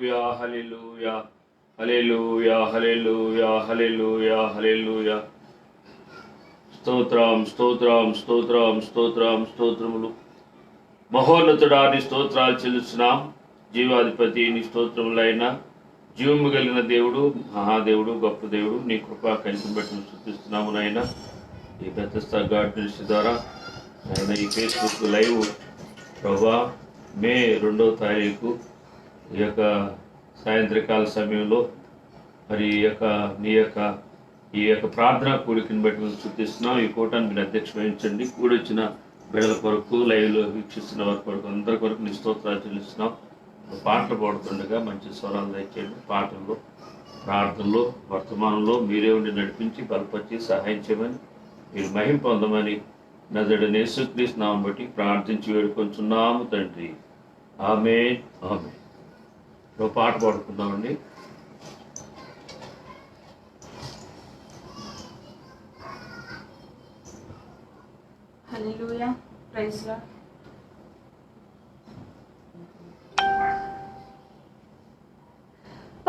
హల్లెలూయా హల్లెలూయా హల్లెలూయా హల్లెలూయా హల్లెలూయా. స్తోత్రం స్తోత్రం స్తోత్రం స్తోత్రం స్తోత్రములు. మహోన్నతుడాని స్తోత్రాలు చెల్లిస్తున్నాం. జీవాధిపతి నీ స్తోత్రములైన జీవము కలిగిన దేవుడు, మహాదేవుడు, గొప్ప దేవుడు, నీ కృపా కలిసి బట్టి చూపిస్తున్నాము నాయన. ఈ బెతెస్దా గాడ్ మినిస్ట్రీ ద్వారా ఆయన ఈ ఫేస్బుక్ లైవ్ ప్రభా మే 2వ తారీఖు ఈ యొక్క సాయంత్రకాల సమయంలో మరి ఈ యొక్క ప్రార్థనా కూడికని బట్టి మేము చూపిస్తున్నాం. ఈ కూటాన్ని మీరు అధ్యక్ష వహించండి. కూడొచ్చిన బిడ్డల కొరకు, లైవ్లో వీక్షిస్తున్న వారి కొరకు, అందరి కొరకు నీ స్తోత్రాలు చెల్లిస్తున్నాం. పాటలు పాడుతుండగా మంచి స్వరాలు దయచేయండి. పాటల్లో, ప్రార్థనలో, వర్తమానంలో మీరే ఉండి నడిపించి బలపరిచి సహాయం చేయమని, మీరు మహిమ పొందమని నజరుడైన యేసుక్రీస్తు నామం బట్టి ప్రార్థించి వేడుకొంచున్నాము తండ్రి. ఆమేన్ ఆమేన్. పాట పాడుకుందామండి. హల్లెలూయా, ప్రైజ్ లార్డ్.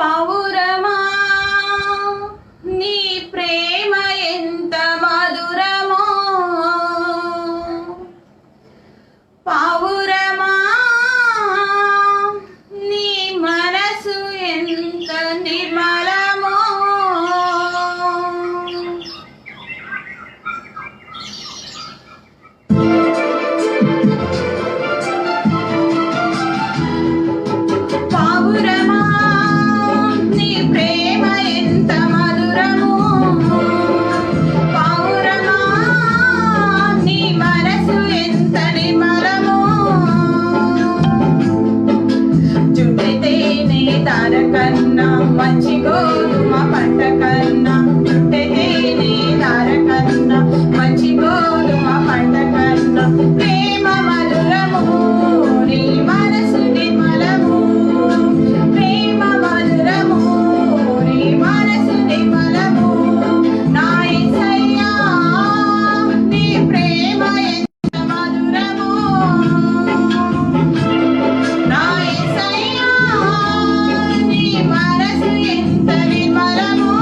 పౌరమా నీ ప్రేమ ఎంత మధురమో, పౌరమా నీ మనసు ఎంత నిర్మలమో, పౌరమా నీ ప్రేమ ఎంత మధురమో, పౌరమా నీ మనసు ఎంత నిర్మలమో, చుట్టెతేనే తార కన్నా మంచి గోధుమ పంట కన్నా, చుట్టెతేనే తార కన్నా మంచి గోధుమ పంట కన్నా, ప్రేమ మధురము నీ మనసు నిర్మలము, ప్రేమ మధురము నీ మనసు నిర్మలము. నా యేసయ్యా నీ ప్రేమ ఎంత మధురమో, నా యేసయ్యా నీ మనసు ఎంత నిర్మలమో.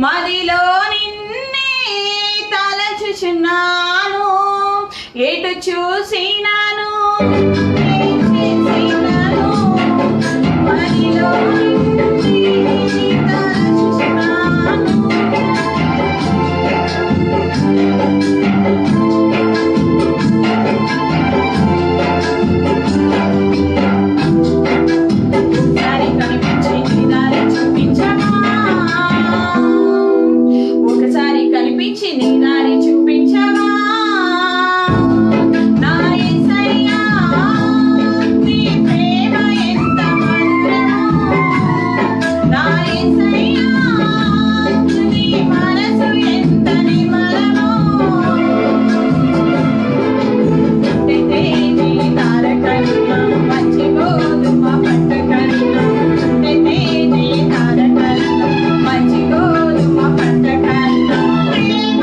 మదిలో నిన్నే తలచుచున్నాను, ఎటు చూసినాను ఏం చేసినాను, మదిలో నిన్నే తలచుచున్నాను. ఒకసారి కనిపించి నీ దారి చూపించవా, ఒకసారి కనిపించి నీ దారి చూపించవా, నా యేసయ్యా నీ ప్రేమ ఎంత మధురమో, నా యేసయ్యా నీ మనసు ఎంత నిర్మలమో, చుట్టెతేనే తార కన్నా మంచి గోధుమ పంట కన్నా, చుట్టెతేనే తార కన్నా మంచి గోధుమ పంట కన్నా, ప్రేమ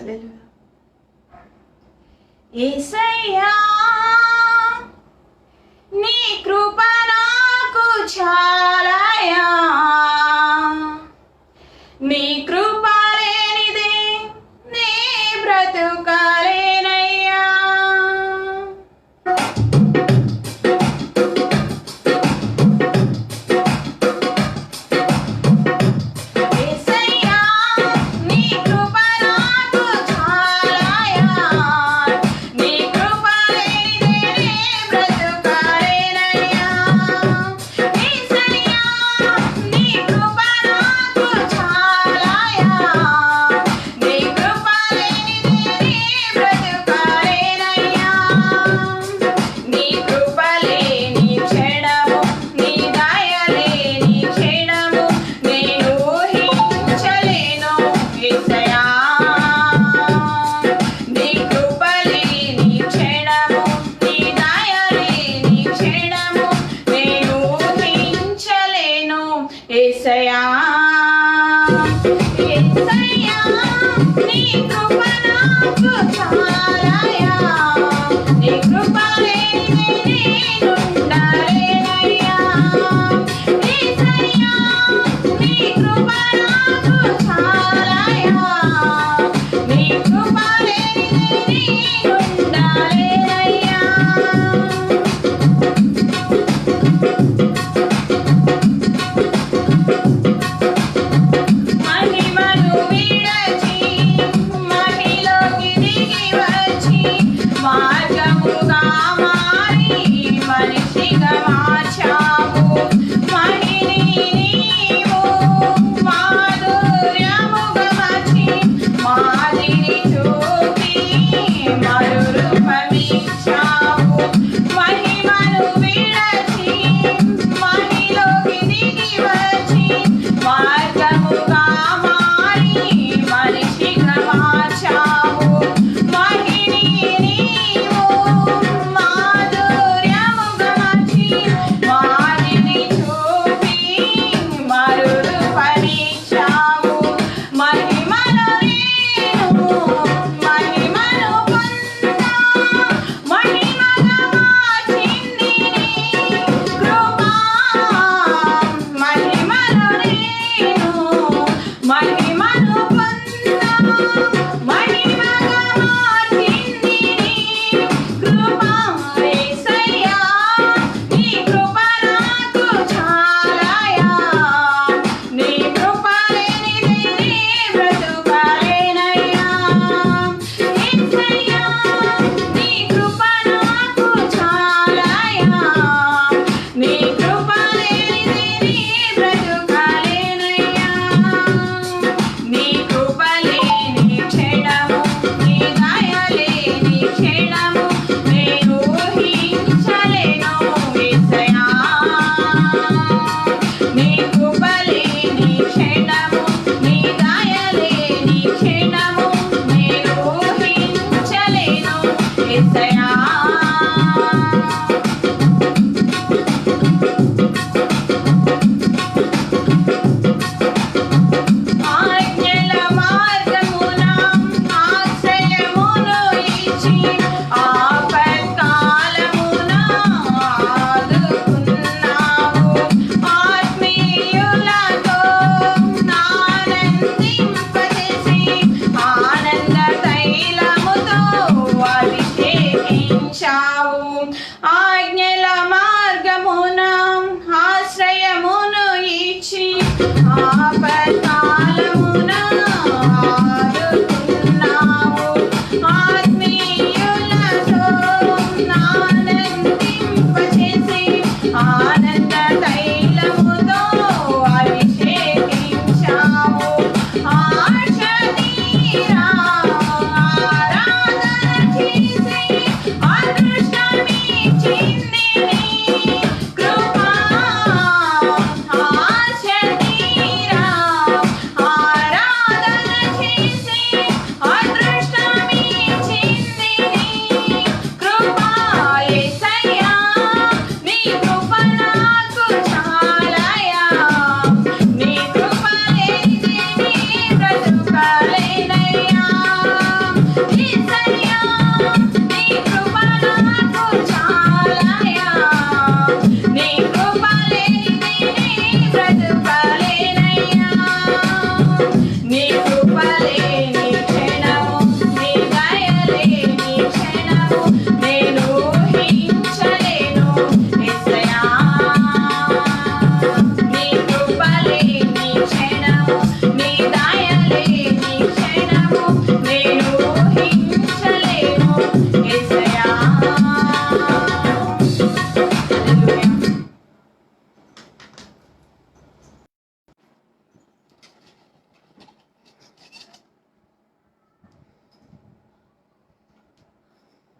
హల్లెలూయా. యేసయ్యా నీ కృప నాకు చాలయా, నీ కృప లేనిదే నీ బ్రతుకలేనయ్యా. యేసయ్యా నీ కృప నాకు చాలయా, నీ కృప లేనిదే నీ బ్రతుకలేనయ్యా. యేసయ్యా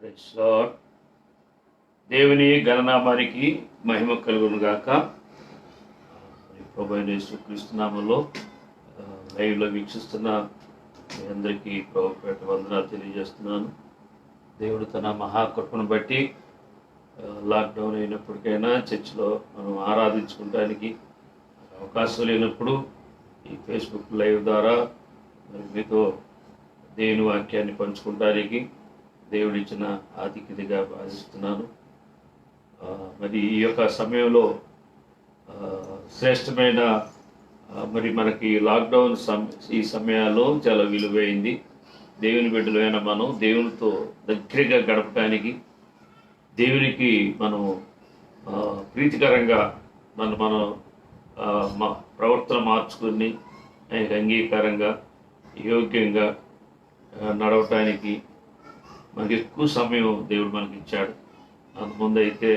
ప్రైజ్ లార్డ్. దేవుని గణనామానికి మహిమ కలుగును గాక. ప్రభువైన యేసుక్రీస్తు నామములో లైవ్లో వీక్షిస్తున్న మీ అందరికీ ప్రభుపేట వందనాలు తెలియజేస్తున్నాను. దేవుడు తన మహాకృపను బట్టి లాక్డౌన్ అయినప్పటికైనా చర్చిలో మనం ఆరాధించుకోవడానికి అవకాశం లేనప్పుడు ఈ ఫేస్బుక్ లైవ్ ద్వారా మరి మీతో దేవుని వాక్యాన్ని పంచుకోవడానికి దేవుడిచ్చిన ఆధిక్యతగా భావిస్తున్నాను. మరి ఈ యొక్క సమయంలో శ్రేష్టమైన మరి మనకి లాక్డౌన్ ఈ సమయాల్లో చాలా విలువైంది. దేవుని బిడ్డలైన మనం దేవునితో దగ్గరగా గడపడానికి, దేవునికి మనం ప్రీతికరంగా మనం ప్రవర్తన మార్చుకుని ఆయనకు అంగీకారంగా యోగ్యంగా నడవటానికి మనకి ఎక్కువ సమయం దేవుడు మనకి ఇచ్చాడు. అంతకుముందు అయితే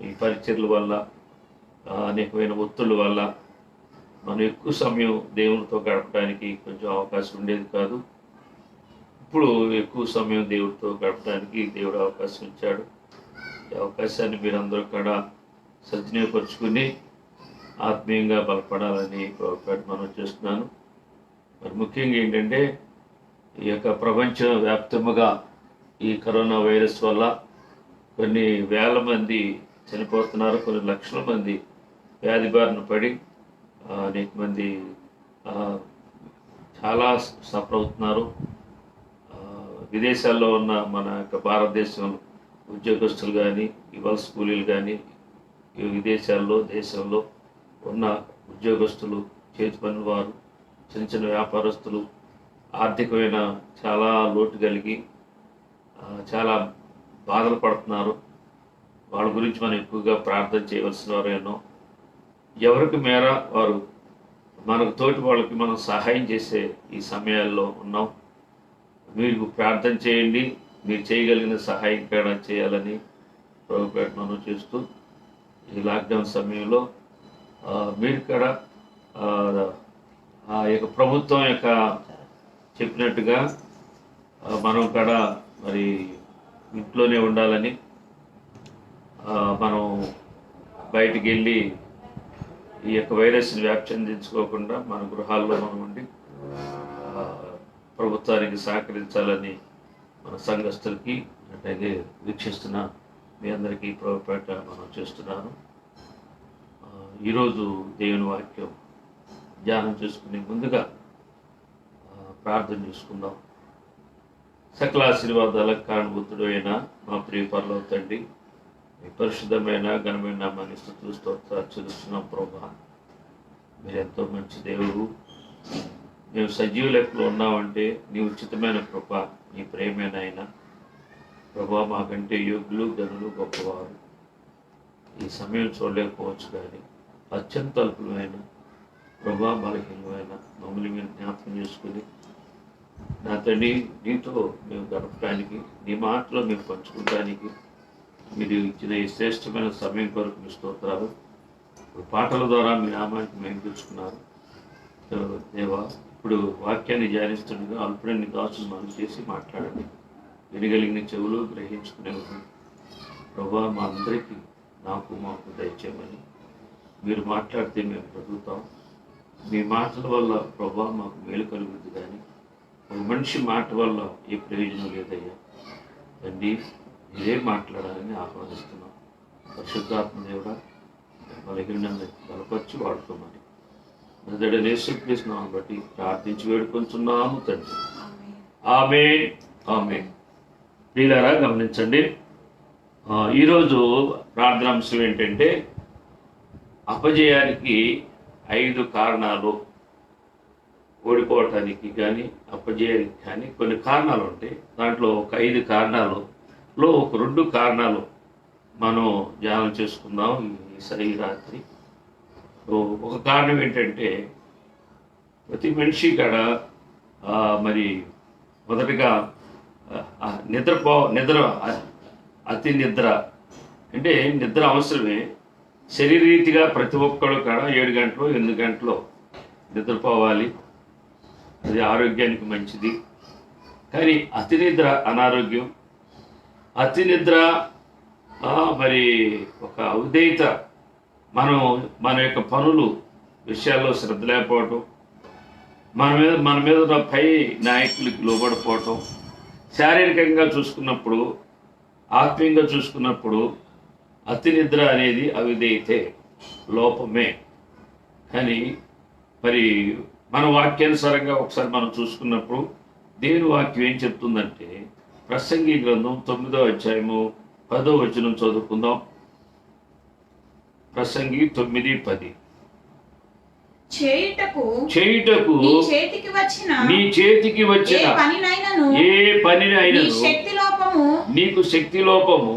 ఈ పరిచర్ల వల్ల అనేకమైన ఒత్తిళ్ళ వల్ల మనం ఎక్కువ సమయం దేవునితో గడపడానికి కొంచెం అవకాశం ఉండేది కాదు. ఇప్పుడు ఎక్కువ సమయం దేవుడితో గడపడానికి దేవుడు అవకాశం ఇచ్చాడు. ఈ అవకాశాన్ని మీరందరూ కూడా సద్వినియోగపరుచుకుని ఆత్మీయంగా బలపడాలని మనం చేస్తున్నాను. మరి ముఖ్యంగా ఏంటంటే ఈ యొక్క ప్రపంచవ్యాప్తముగా ఈ కరోనా వైరస్ వల్ల కొన్ని వేల మంది చనిపోతున్నారు, కొన్ని లక్షల మంది వ్యాధి బారిన పడి అనేక మంది చాలా సఫర్ అవుతున్నారు. విదేశాల్లో ఉన్న మన యొక్క భారతదేశంలో ఉద్యోగస్తులు కానీ, ఇవాళ స్కూలీలు కానీ, విదేశాల్లో దేశంలో ఉన్న ఉద్యోగస్తులు, చేతి పనుల వారు, చిన్న చిన్న వ్యాపారస్తులు ఆర్థికమైన చాలా లోటు కలిగి చాలా బాధలు పడుతున్నారు. వాళ్ళ గురించి మనం ఎక్కువగా ప్రార్థన చేయవలసిన వారేనో, ఎవరికి మేర వారు మనకు తోటి వాళ్ళకి మనం సహాయం చేసే ఈ సమయాల్లో ఉన్నాం. మీరు ప్రార్థన చేయండి, మీరు చేయగలిగిన సహాయం కూడా చేయాలని ప్రభుపేట మనం చేస్తూ ఈ లాక్డౌన్ సమయంలో మీరు కూడా ఆ యొక్క ప్రభుత్వం యొక్క చెప్పినట్టుగా మనం కూడా మరి ఇంట్లోనే ఉండాలని, మనం బయటికి వెళ్ళి ఈ యొక్క వైరస్ని వ్యాప్తి చెందించుకోకుండా మన గృహాల్లో మనం ఉండి ప్రభుత్వానికి సహకరించాలని మన సంఘస్థులకి అలాగే వీక్షిస్తున్న మీ అందరికీ ప్రభుపేట మనం చేస్తున్నాను. ఈరోజు దేవుని వాక్యం ధ్యానం చేసుకునే ముందుగా ప్రార్థన చేసుకుందాం. సకల ఆశీర్వాదాలకు కారణభూతుడు అయిన మా ప్రియ పరలోక తండ్రి, మీ పరిశుద్ధమైన ఘనమైన నామాన్ని స్తుతులు స్తోత్రాలు చెల్లిస్తున్నాం. ప్రభా, మీరు ఎంతో మంచి దేవుడు. మేము సజీవ లెక్కలో ఉన్నామంటే నీ ఉచితమైన కృప, నీ ప్రేమైన ఆయన ప్రభా, మాకంటే యోగులు, గనులు, గొప్పవారు ఈ సమయం చూడలేకపోవచ్చు, కానీ అత్యంత అల్పులమైన ప్రభా, బలహీనమైన మమ్మల్ని మీరు జ్ఞాపకం చేసుకుని నా తండ్రి నీతో మేము గడపడానికి, నీ మాటలో మేము పంచుకోవడానికి మీరు ఇచ్చిన ఈ శ్రేష్టమైన సమయం కొరకు మీ స్తోత్రాలు. పాటల ద్వారా మీ నామానికి మేము తెచ్చుకున్నారు దేవా. ఇప్పుడు వాక్యాన్ని ధ్యానిస్తుండగా అల్పుడని దాసులు మనం చేసి మాట్లాడండి. వినగలిగిన చెవులు గ్రహించుకునేవారు ప్రభా, మా అందరికీ మాకు దయచేయమని మీరు మాట్లాడితే మేము బ్రతుకుతాం. మీ మాటల వల్ల ప్రభా మాకు మేలు కలుగుతుంది, కానీ ఒక మనిషి మాట వల్ల ఏ ప్రయోజనం లేదయ్యా. తండ్రి, మీరే మాట్లాడాలని ఆహ్వానిస్తున్నాం. పరిశుద్ధాత్మ దేవుడా, బలహీనంగా బలపరిచి వాడుకోమని మొదటి యేసుక్రీస్తునామమును బట్టి ప్రార్థించి వేడుకొంచున్నాము తండ్రి. ఆమేన్, ఆమేన్. ప్రియులారా, గమనించండి, ఈరోజు ప్రార్థనాంశం ఏంటంటే అపజయానికి 5 కారణాలు. ఓడిపోవటానికి కానీ అపజయానికి కానీ కొన్ని కారణాలు ఉంటాయి. దాంట్లో ఒక 5 కారణాలలో ఒక 2 కారణాలు మనం ధ్యానం చేసుకుందాం ఈ రాత్రి. ఒక కారణం ఏంటంటే ప్రతి మనిషి కాడ మరి మొదటగా నిద్ర అతి నిద్ర అంటే నిద్ర అవసరమే. శరీరీతిగా ప్రతి ఒక్కడు కాడ 7 గంటలు 8 గంటలు నిద్రపోవాలి. అది ఆరోగ్యానికి మంచిది. కానీ అతి నిద్ర అనారోగ్యం, అతి నిద్ర మరి ఒక ఉదయిత, మన యొక్క పనులు విషయాల్లో శ్రద్ధ లేకపోవటం, మన మీద ఉన్న పై నాయకులకి లోబడిపోవటం, శారీరకంగా చూసుకున్నప్పుడు, ఆత్మీయంగా చూసుకున్నప్పుడు అతి నిద్ర అనేది అవిధేయతే, లోపమే. కానీ మరి మన వాక్యానుసారంగా ఒకసారి మనం చూసుకున్నప్పుడు దేవుని వాక్యం ఏం చెప్తుందంటే, ప్రసంగి గ్రంథం 9వ అధ్యాయము 10వ వచనం చదువుకుందాం. ప్రసంగి 9:10. చేయుటకు నీ చేతికి వచ్చిన ఏ పనినైనను నీకు శక్తి లోపము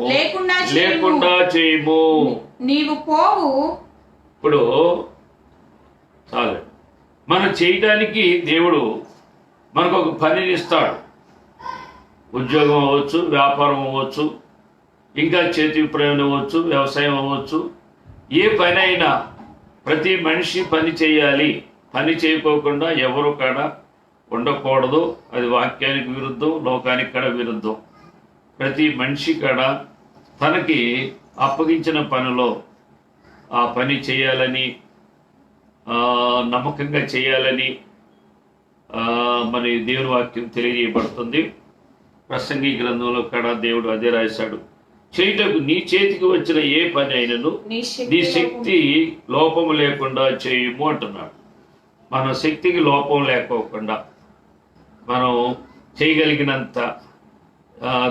లేకుండా చేయము. నీవు పోవు. ఇప్పుడు చాలు, మనం చేయడానికి దేవుడు మనకు ఒక పనిని ఇస్తాడు. ఉద్యోగం అవ్వచ్చు, వ్యాపారం అవ్వచ్చు, ఇంకా చేతి ప్రయోజనం అవ్వచ్చు, వ్యవసాయం అవ్వచ్చు. ఏ పని అయినా ప్రతి మనిషి పని చేయాలి. పని చేయకోకుండా ఎవరు కాడ ఉండకూడదు. అది వాక్యానికి విరుద్ధం, లోకానికి కాడ విరుద్ధం. ప్రతి మనిషి కాడ తనకి అప్పగించిన పనిలో ఆ పని చేయాలని, నమ్మకంగా చేయాలని మరి దేవుని వాక్యం తెలియజేయబడుతుంది. ప్రసంగి గ్రంథంలో కూడా దేవుడు అదే రాశాడు. చేయుటకు నీ చేతికి వచ్చిన ఏ పని అయినను నీ శక్తి లోపము లేకుండా చేయము అంటున్నాడు. మన శక్తికి లోపం లేకోకుండా మనం చేయగలిగినంత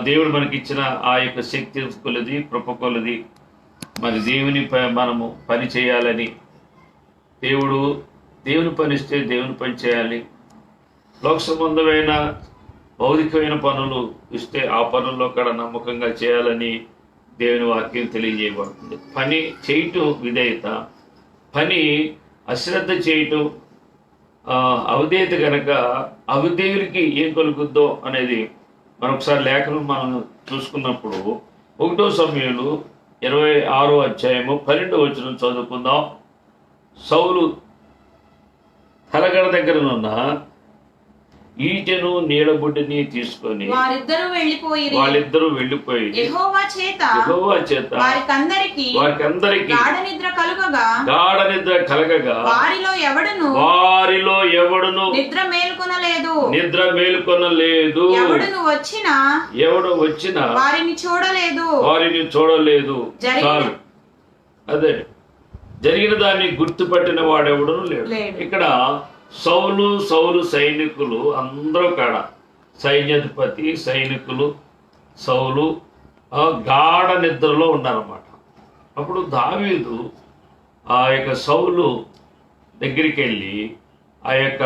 దేవుడు మనకిచ్చిన ఆ యొక్క శక్తి కొలది, కృప కొలది మరి మనము పని చేయాలని, దేవుని పనిస్తే దేవుని పని చేయాలి. లోక సంబంధమైన భౌతికమైన పనులు ఇస్తే ఆ పనుల్లో కూడా నమ్మకంగా చేయాలని దేవుని వాక్యం తెలియజేయబడుతుంది. పని చేయటం విధేయత, పని అశ్రద్ధ చేయటం అవిధేయత కనుక అవిధేయులకి ఏం కలుగుద్దో అనేది మరొకసారి లేఖనం మనం చూసుకున్నప్పుడు 1 సమూయేలు 26వ అధ్యాయము 12వ వచనం చదువుకుందాం. సౌలు తలగడ దగ్గరనున్న ఈటెను నీడబుడ్డిని తీసుకొని వాళ్ళిద్దరూ వెళ్ళిపోయి యెహోవా చేత వారికందరికి గాఢ నిద్ర కలగగా వారిలో ఎవడును నిద్ర మేల్కొనలేదు. ఎవడు వచ్చినా వారిని చూడలేదు. చాలు, అదే జరిగిన దాన్ని గుర్తుపట్టిన వాడెవడను లేడు. ఇక్కడ సౌలు సైనికులు అందరూ కాడ, సైన్యాధిపతి, సైనికులు, సౌలు గాఢ నిద్రలో ఉన్నారన్నమాట. అప్పుడు దావీదు ఆ యొక్క సౌలు దగ్గరికి వెళ్ళి ఆ యొక్క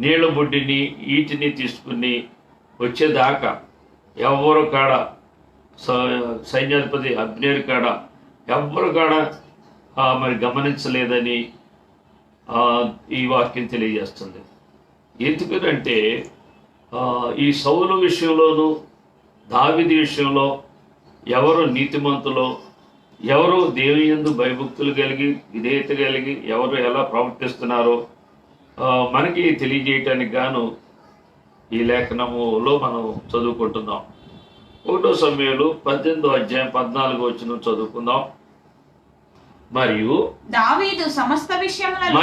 నీళ్ళ బుడ్డిని, ఈటిని తీసుకుని వచ్చేదాకా ఎవరు కాడ, సైన్యాధిపతి అబ్నేరు కాడ ఎవరు కాడ మరి గమనించలేదని ఈ వాక్యం తెలియజేస్తుంది. ఎందుకంటే ఈ సౌలు విషయంలోనూ దావీదు విషయంలో ఎవరు నీతిమంతులో, ఎవరు దేవుని యందు భయభక్తులు కలిగి విధేయత కలిగి ఎవరు ఎలా ప్రవర్తిస్తున్నారో మనకి తెలియజేయటానికి గాను ఈ లేఖనములో మనం చదువుకుంటున్నాం. 1 సమూయేలు 18వ అధ్యాయం 14వ వచనం చదువుకుందాం. మరియు దావీదు సమస్త విషయములలో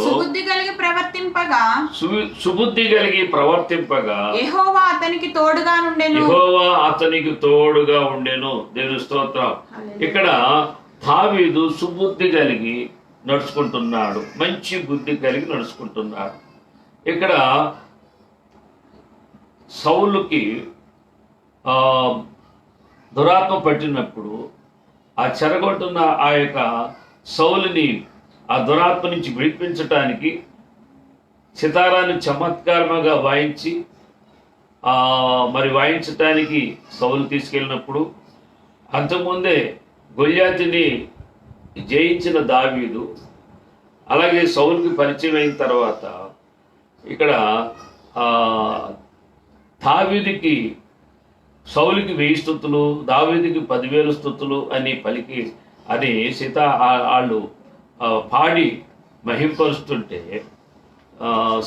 సుబుద్ధి కలిగి ప్రవర్తింపగా యెహోవా అతనికి తోడుగా ఉండెను. దేవుని స్తోత్రం. ఇక్కడ దావీదు సుబుద్ధి కలిగి నడుచుకుంటున్నాడు, మంచి బుద్ధి కలిగి నడుచుకుంటున్నాడు. ఇక్కడ సౌలుకి దురాత్మ పట్టినప్పుడు ఆ చెరగొట్టున్న ఆ యొక్క సౌలుని ఆ దురాత్మ నుంచి విడిపించటానికి సితారాన్ని చమత్కారంగా వాయించటానికి సౌలు తీసుకెళ్ళినప్పుడు అంతకుముందే గొల్యాతుని జయించిన దావీదు, అలాగే సౌలుకి పరిచయం అయిన తర్వాత ఇక్కడ దావీదుకి సౌలుకి 1000 స్తుతులు, దావీదుకి 10,000 స్తుతులు అని పలికి అని వాళ్ళు పాడి మహింపరుస్తుంటే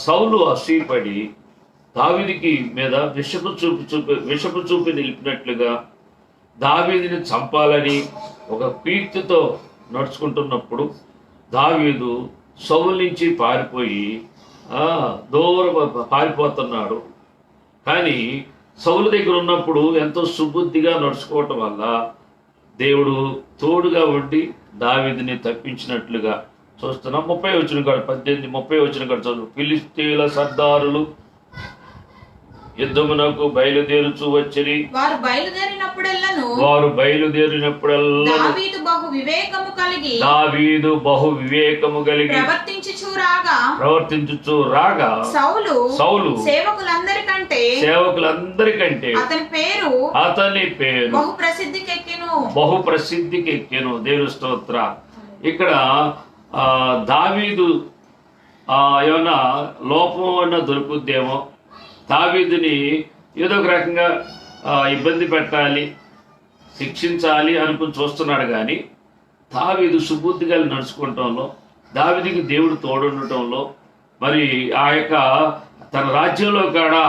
సౌలు అసూయపడి దావీదుకి మీద విషపు చూపు నిలిపినట్లుగా దావీదుని చంపాలని ఒక కీర్తితో నడుచుకుంటున్నప్పుడు దావీదు సౌలు నుంచి పారిపోయి దూరం పారిపోతున్నాడు. కానీ సౌలు దగ్గర ఉన్నప్పుడు ఎంతో సుబుద్ధిగా నడుచుకోవటం వల్ల దేవుడు తోడుగా ఉండి దావీదుని తప్పించినట్లుగా చూస్తున్నాం. 30 చదువు. ఫిలిష్తీయుల సర్దారులు యుద్ధమునకు బయలుదేరుచు వచ్చిరి. వారు బయలుదేరినప్పుడల్లా దావీదు బహు వివేకము కలిగి ప్రవర్తించుచు రాగా సౌలు సేవకులందరికంటే అతని పేరు బహు ప్రసిద్ధికెక్కెను. దేవుని స్తోత్ర. ఇక్కడ దావీదు ఏమన్నా లోపం అన్న దొరుకుద్దేమో, దావీదుని ఏదో ఒక రకంగా ఇబ్బంది పెట్టాలి, శిక్షించాలి అనుకుని చూస్తున్నాడు. కానీ దావీదు సుబుద్ధిగా నడుచుకోవటంలో, దావీదుకి దేవుడు తోడుండటంలో, మరి ఆ యొక్క తన రాజ్యంలో కూడా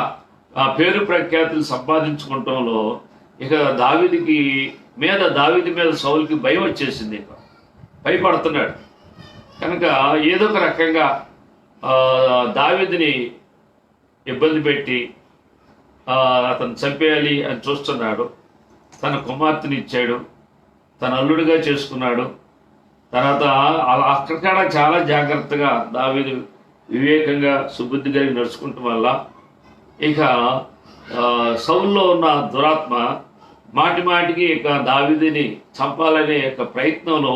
పేరు ప్రఖ్యాతులు సంపాదించుకోవటంలో ఇక దావీదు మీద సౌలుకి భయం వచ్చేసింది. ఇక భయపడుతున్నాడు కనుక ఏదో ఒక రకంగా దావీదుని ఇబ్బంది పెట్టి అతను చంపేయాలి అని చూస్తున్నాడు. తన కుమార్తెని ఇచ్చాడు, తన అల్లుడిగా చేసుకున్నాడు. తర్వాత అక్కడ చాలా జాగ్రత్తగా దావీదు వివేకంగా సుబుద్ధి కలిగి నడుచుకుంటం వల్ల ఇక సౌలులో ఉన్న దురాత్మ మాటికి ఇక దావీదుని చంపాలనే యొక్క ప్రయత్నంలో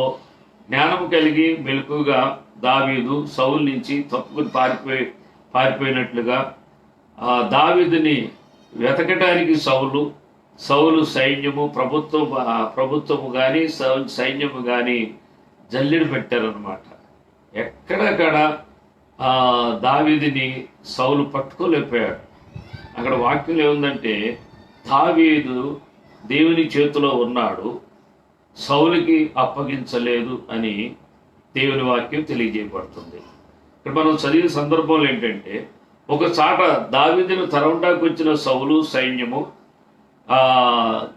జ్ఞానము కలిగి మెలకుగా దావీదు సౌలు నుంచి తప్పుకుని పారిపోయినట్లుగా దావీదుని వెతకటానికి సౌలు సైన్యము ప్రభుత్వము కానీ సైన్యము కానీ జల్లెడు పెట్టారనమాట. ఎక్కడక్కడ దావీదుని సౌలు పట్టుకోలేకపోయాడు. అక్కడ వాక్యం ఏముందంటే దావీదు దేవుని చేతిలో ఉన్నాడు, సౌలుకి అప్పగించలేదు అని దేవుని వాక్యం తెలియజేయబడుతుంది. ఇక్కడ మనం చదివిన సందర్భంలో ఏంటంటే, ఒక చాట దావీదును తరవుండాకు వచ్చిన సౌలు సైన్యము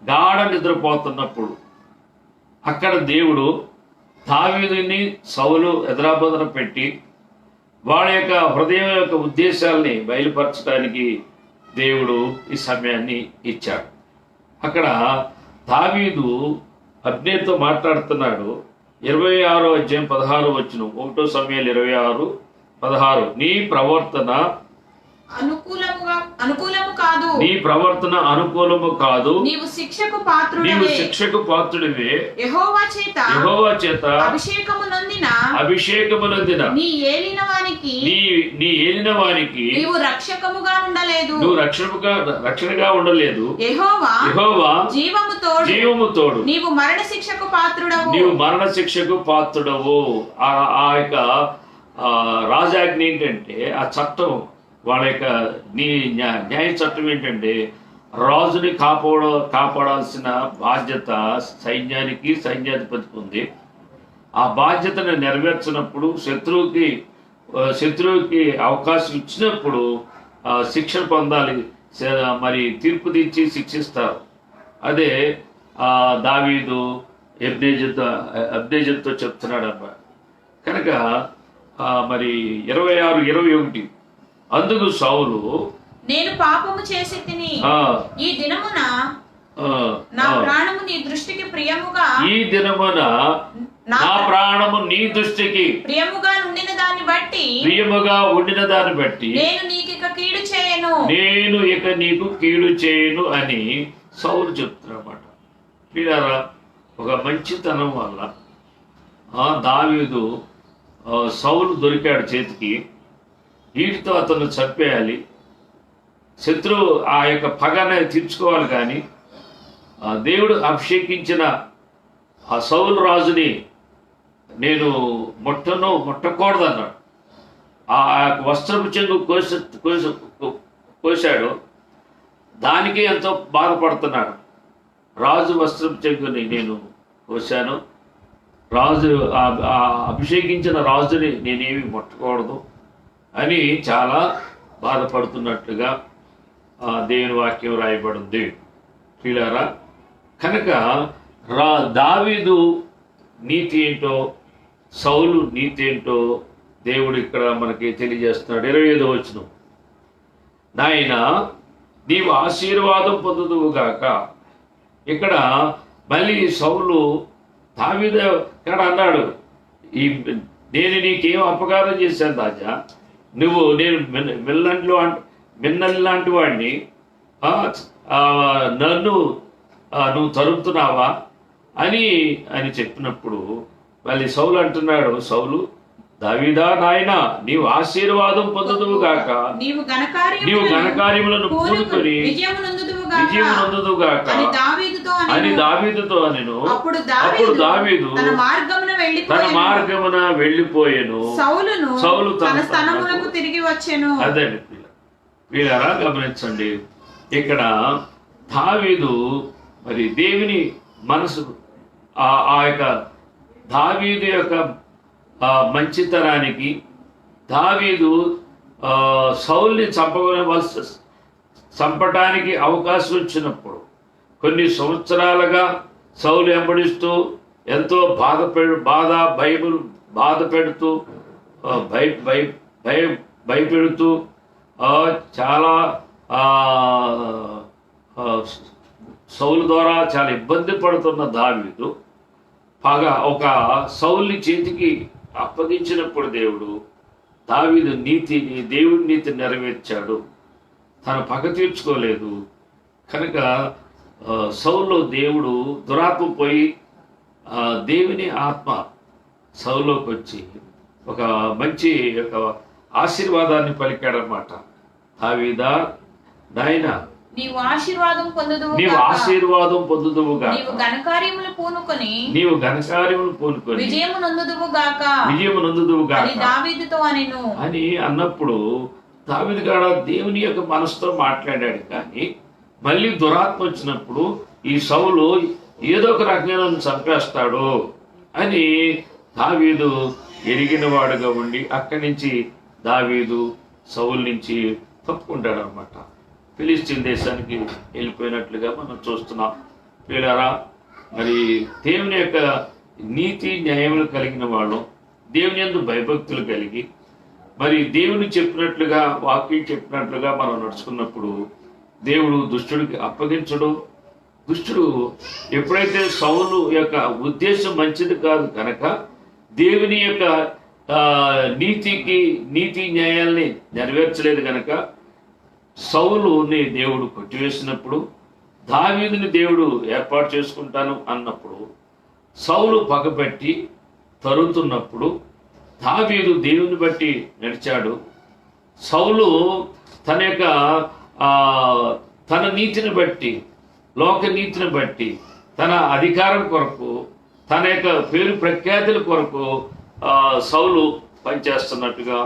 గాఢ నిద్రపోతున్నప్పుడు అక్కడ దేవుడు దావీదుని సౌలు ఎదురాబోధన పెట్టి వాళ్ళ యొక్క హృదయం యొక్క ఉద్దేశాలని బయలుపరచడానికి దేవుడు ఈ సమయాన్ని ఇచ్చాడు. అక్కడ దావీదు అబ్నేర్తో మాట్లాడుతున్నాడు. 26వ అధ్యాయం 16వ వచనం, 1 సమూయేలు 26:16. నీ ప్రవర్తన అనుకూలము కాదు, నీవు శిక్షకు పాత్రుడివే. యెహోవా చేత అభిషేకము నొందిన నీ ఏలిన వానికి నీవు రక్షణగా ఉండలేదు. యెహోవా జీవము తోడు, నీవు మరణ శిక్షకు పాత్రుడవు. ఆ యొక్క రాజాజ్ఞ ఏంటంటే, ఆ చట్టం వాళ్ళ యొక్క న్యాయ చట్టం ఏంటంటే, రాజుని కాపాడాల్సిన బాధ్యత సైన్యాధిపతికి ఉంది. ఆ బాధ్యతను నెరవేర్చినప్పుడు శత్రువుకి అవకాశం ఇచ్చినప్పుడు శిక్షణ పొందాలి, మరి తీర్పు తీర్చి శిక్షిస్తారు. అదే దావీదు అబ్నేజర్తో చెప్తున్నాడు అన్నమాట. కనుక మరి 26:21, అందుకు సౌలు నేను పాపము చేసి తిని ఈ దినమున నా ప్రాణము నీ దృష్టికి ప్రియముగా నీ దృష్టికి ప్రియముగా ఉండిన దాన్ని బట్టి నేను ఇక నీకు కీడు చేయను అని సౌలు చెప్తున్నమాట. వీళ్ళారా, ఒక మంచితనం వల్ల దావీదు సౌలు దొరికాడు చేతికి. వీటితో అతను చంపేయాలి, శత్రువు ఆ యొక్క పగనే తీర్చుకోవాలి. కానీ దేవుడు అభిషేకించిన ఆ సౌలు రాజుని నేను ముట్టకూడదన్నాడు. ఆ వస్త్రపు చెంగు కోసాడు, దానికి ఎంతో బాధపడుతున్నాడు. రాజు వస్త్రపు చెంగుని నేను కోసాను, రాజు అభిషేకించిన రాజుని నేనేమి ముట్టకూడదు అని చాలా బాధపడుతున్నట్లుగా దేవుని వాక్యం రాయబడింది. ప్రియులారా, కనుక దావీదు నీతి ఏంటో, సౌలు నీతి ఏంటో దేవుడు ఇక్కడ మనకి తెలియజేస్తున్నాడు. 25వ వచనం, నాయన నీవు ఆశీర్వాదం పొందుదువు గాక. ఇక్కడ మళ్ళీ సౌలు దావీదు ఇక్కడ అన్నాడు, నేను నీకేం అపకారం చేశాను రాజా, నేను మిన్నల్ లాంటి వాడిని, నన్ను నువ్వు తరుముతున్నావా అని చెప్పినప్పుడు మళ్ళీ సౌలు అంటున్నాడు, సౌలు దావీదా నాయన నీవు ఆశీర్వాదం పొందుదువు గాక, నీవు ఘనకార్యములను పూనుకొని విజయమునందుదువు గాక అని దావీదుతో అనెను. అప్పుడు దావీదు తన మార్గమున వెళ్ళిపోయెను, సౌలు తన స్థలమునకు తిరిగి వచ్చెను. అదండి వీళ్ళరా గమనించండి, ఇక్కడ దావీదు మరి దేవుని మనసు, ఆ యొక్క దావీదు యొక్క మంచితనానికి, దావీదు సౌల్ని చంపటానికి అవకాశం వచ్చినప్పుడు కొన్ని సంవత్సరాలుగా సౌలు వెంబడిస్తూ ఎంతో బాధ పెడుతూ భయపెడుతూ చాలా సౌలు ద్వారా చాలా ఇబ్బంది పడుతున్న దావీదు ఒక సౌల్ని చేతికి అప్పగించినప్పుడు దేవుడు దేవుడి నీతి నెరవేర్చాడు. తను పగ తీర్చుకోలేదు. కనుక సౌల్లో దేవుడు దురాత్మ పోయి దేవుని ఆత్మ సౌల్లోకి వచ్చి ఒక మంచి ఆశీర్వాదాన్ని పలికాడనమాట. దావీదా నాయన నీవు ఆశీర్వాదం పొందుదువు గాక, నీవు ఘనకార్యములు పూనుకొని విజయమునందుదువు గాక అని అన్నప్పుడు దావీదు గాడ దేవుని యొక్క మనసుతో మాట్లాడాడు. కానీ మళ్ళీ దురాత్మ వచ్చినప్పుడు ఈ సౌలు ఏదో ఒక రకంగా నన్ను చంపేస్తాడు అని దావీదు ఎరిగిన వాడుగా ఉండి అక్కడి నుంచి దావీదు సౌలు నుంచి తప్పుకుంటాడు అనమాట. ఫిలిస్తీన్ దేశానికి వెళ్ళిపోయినట్లుగా మనం చూస్తున్నాం. వీళ్ళరా, మరి దేవుని యొక్క నీతి న్యాయములు కలిగిన వాళ్ళు, దేవుని యందు భయభక్తులు కలిగి, మరి దేవుని చెప్పినట్లుగా, వాక్యం చెప్పినట్లుగా మనం నడుచుకున్నప్పుడు దేవుడు దుష్టుడికి అప్పగించడు. దుష్టుడు ఎప్పుడైతే సౌలు యొక్క ఉద్దేశం మంచిది కాదు కనుక దేవుని యొక్క నీతి న్యాయాల్ని నెరవేర్చలేదు కనుక సౌలుని దేవుడు కొట్టివేసినప్పుడు, దావీదుని దేవుడు ఏర్పాటు చేసుకుంటాను అన్నప్పుడు, సౌలు పగబట్టి తరుతున్నప్పుడు దావీదు దేవుని బట్టి నడిచాడు. సౌలు తన నీతిని బట్టి, లోక నీతిని బట్టి, తన అధికారం కొరకు, తన యొక్క పేరు ప్రఖ్యాతుల కొరకు సౌలు పనిచేస్తున్నట్టుగా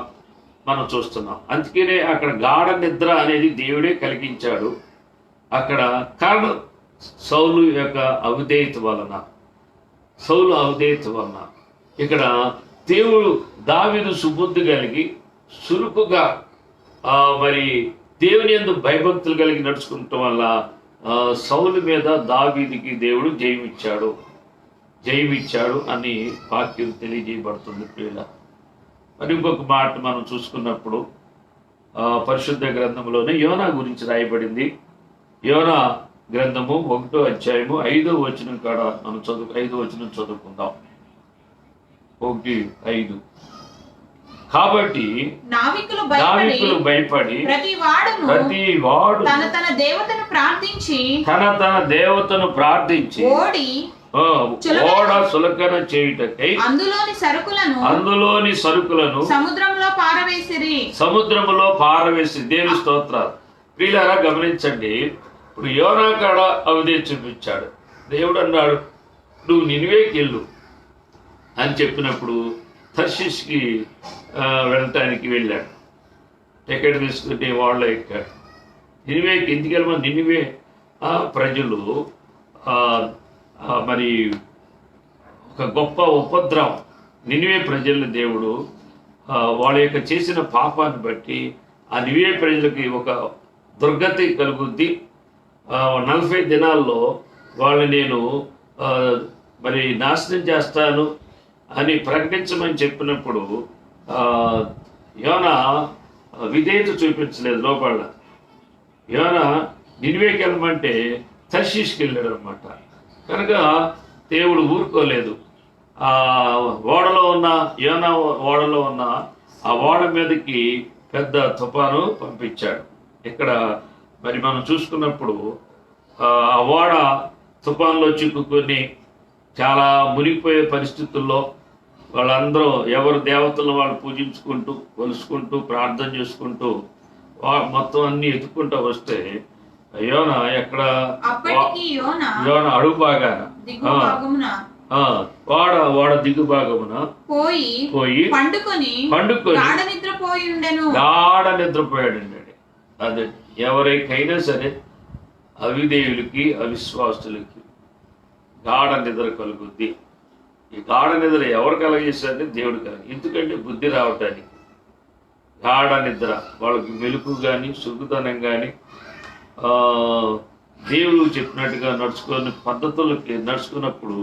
మనం చూస్తున్నాం. అందుకనే అక్కడ గాఢ నిద్ర అనేది దేవుడే కలిగించాడు. అక్కడ కారణం సౌలు యొక్క అవిధేయత వలన, ఇక్కడ దేవుడు దావీదు సుబుద్ధి కలిగి సురుకుగా మరి దేవుని యందు భయభక్తులు కలిగి నడుచుకుంటం వల్ల సౌలు మీద దావీదుకి దేవుడు జయమిచ్చాడు అని వాక్యం తెలియజేయబడుతుంది. ప్రియుల, మరి ఇంకొక మాట మనం చూసుకున్నప్పుడు పరిశుద్ధ గ్రంథంలోనే యోనా గురించి రాయబడింది. యోనా గ్రంథము 1వ అధ్యాయము 5వ వచనం కాడ మనం 5వ వచనం చదువుకుందాం. 1:5. కాబట్టి నావికులు భయపడి ప్రతి వాడు తన దేవతను ప్రార్థించి ఓడ సులకన చేయుటకై అందులోని సరుకులను సముద్రములో పారవేసి దేవుని స్తోత్రాలు. ప్రియులారా గమనించండి, ఇప్పుడు యోనా కాడ అవిధేయత చూపించాడు. దేవుడు అన్నాడు, నువ్వు నినివేకి వెళ్ళు అని చెప్పినప్పుడు తర్షీష్కి వెళ్ళటానికి వెళ్ళాడు. టికెట్ తీసుకుంటే వాళ్ళు ఎక్కాడు. నినివేకి ఎందుకు వెళ్ళమని, నినివే ప్రజలు మరి ఒక గొప్ప ఉపద్రవం, నినివే ప్రజల్ని దేవుడు వాళ్ళ యొక్క చేసిన పాపాన్ని బట్టి ఆ నినివే ప్రజలకి ఒక దుర్గతి కలుగుద్ది. 40 దినాల్లో వాళ్ళని నేను మరి నాశనం చేస్తాను అని ప్రకటించమని చెప్పినప్పుడు యోనా విధేయత చూపించలేదు. లోపల యోనా నినివేకి వెళ్ళమంటే తర్షీష్కి వెళ్ళాడు అనమాట. కనుక దేవుడు ఊరుకోలేదు. ఆ ఓడలో ఉన్న యోనా ఓడలో ఉన్న ఆ ఓడ మీదకి పెద్ద తుఫాను పంపించాడు. ఇక్కడ మరి మనం చూసుకున్నప్పుడు ఆ ఓడ తుఫాన్లో చిక్కుకొని చాలా మునిగిపోయే పరిస్థితుల్లో వాళ్ళందరూ ఎవరు దేవతలను వాళ్ళు పూజించుకుంటూ కొలుసుకుంటూ ప్రార్థన చేసుకుంటూ మొత్తం అన్ని ఎత్తుకుంటూ వస్తే యోనా ఎక్కడ యోనా అడుగు బాగా వాడ దిగు భాగమున పోయి పండుకొని గాఢ నిద్రపోయాడండి. అదే ఎవరికైనా సరే అవిధేయులకి అవిశ్వాసులకి గాఢ నిద్ర కలుగుద్ది. ఈ గాఢ నిద్ర ఎవరు కలగజేశారంటే దేవుడు కలిగి. ఎందుకంటే బుద్ధి రావటానికి గాఢ నిద్ర వాళ్ళకి మెలుపు కానీ సుఖతనం కానీ దేవుడు చెప్పినట్టుగా నడుచుకునే పద్ధతులకి నడుచుకున్నప్పుడు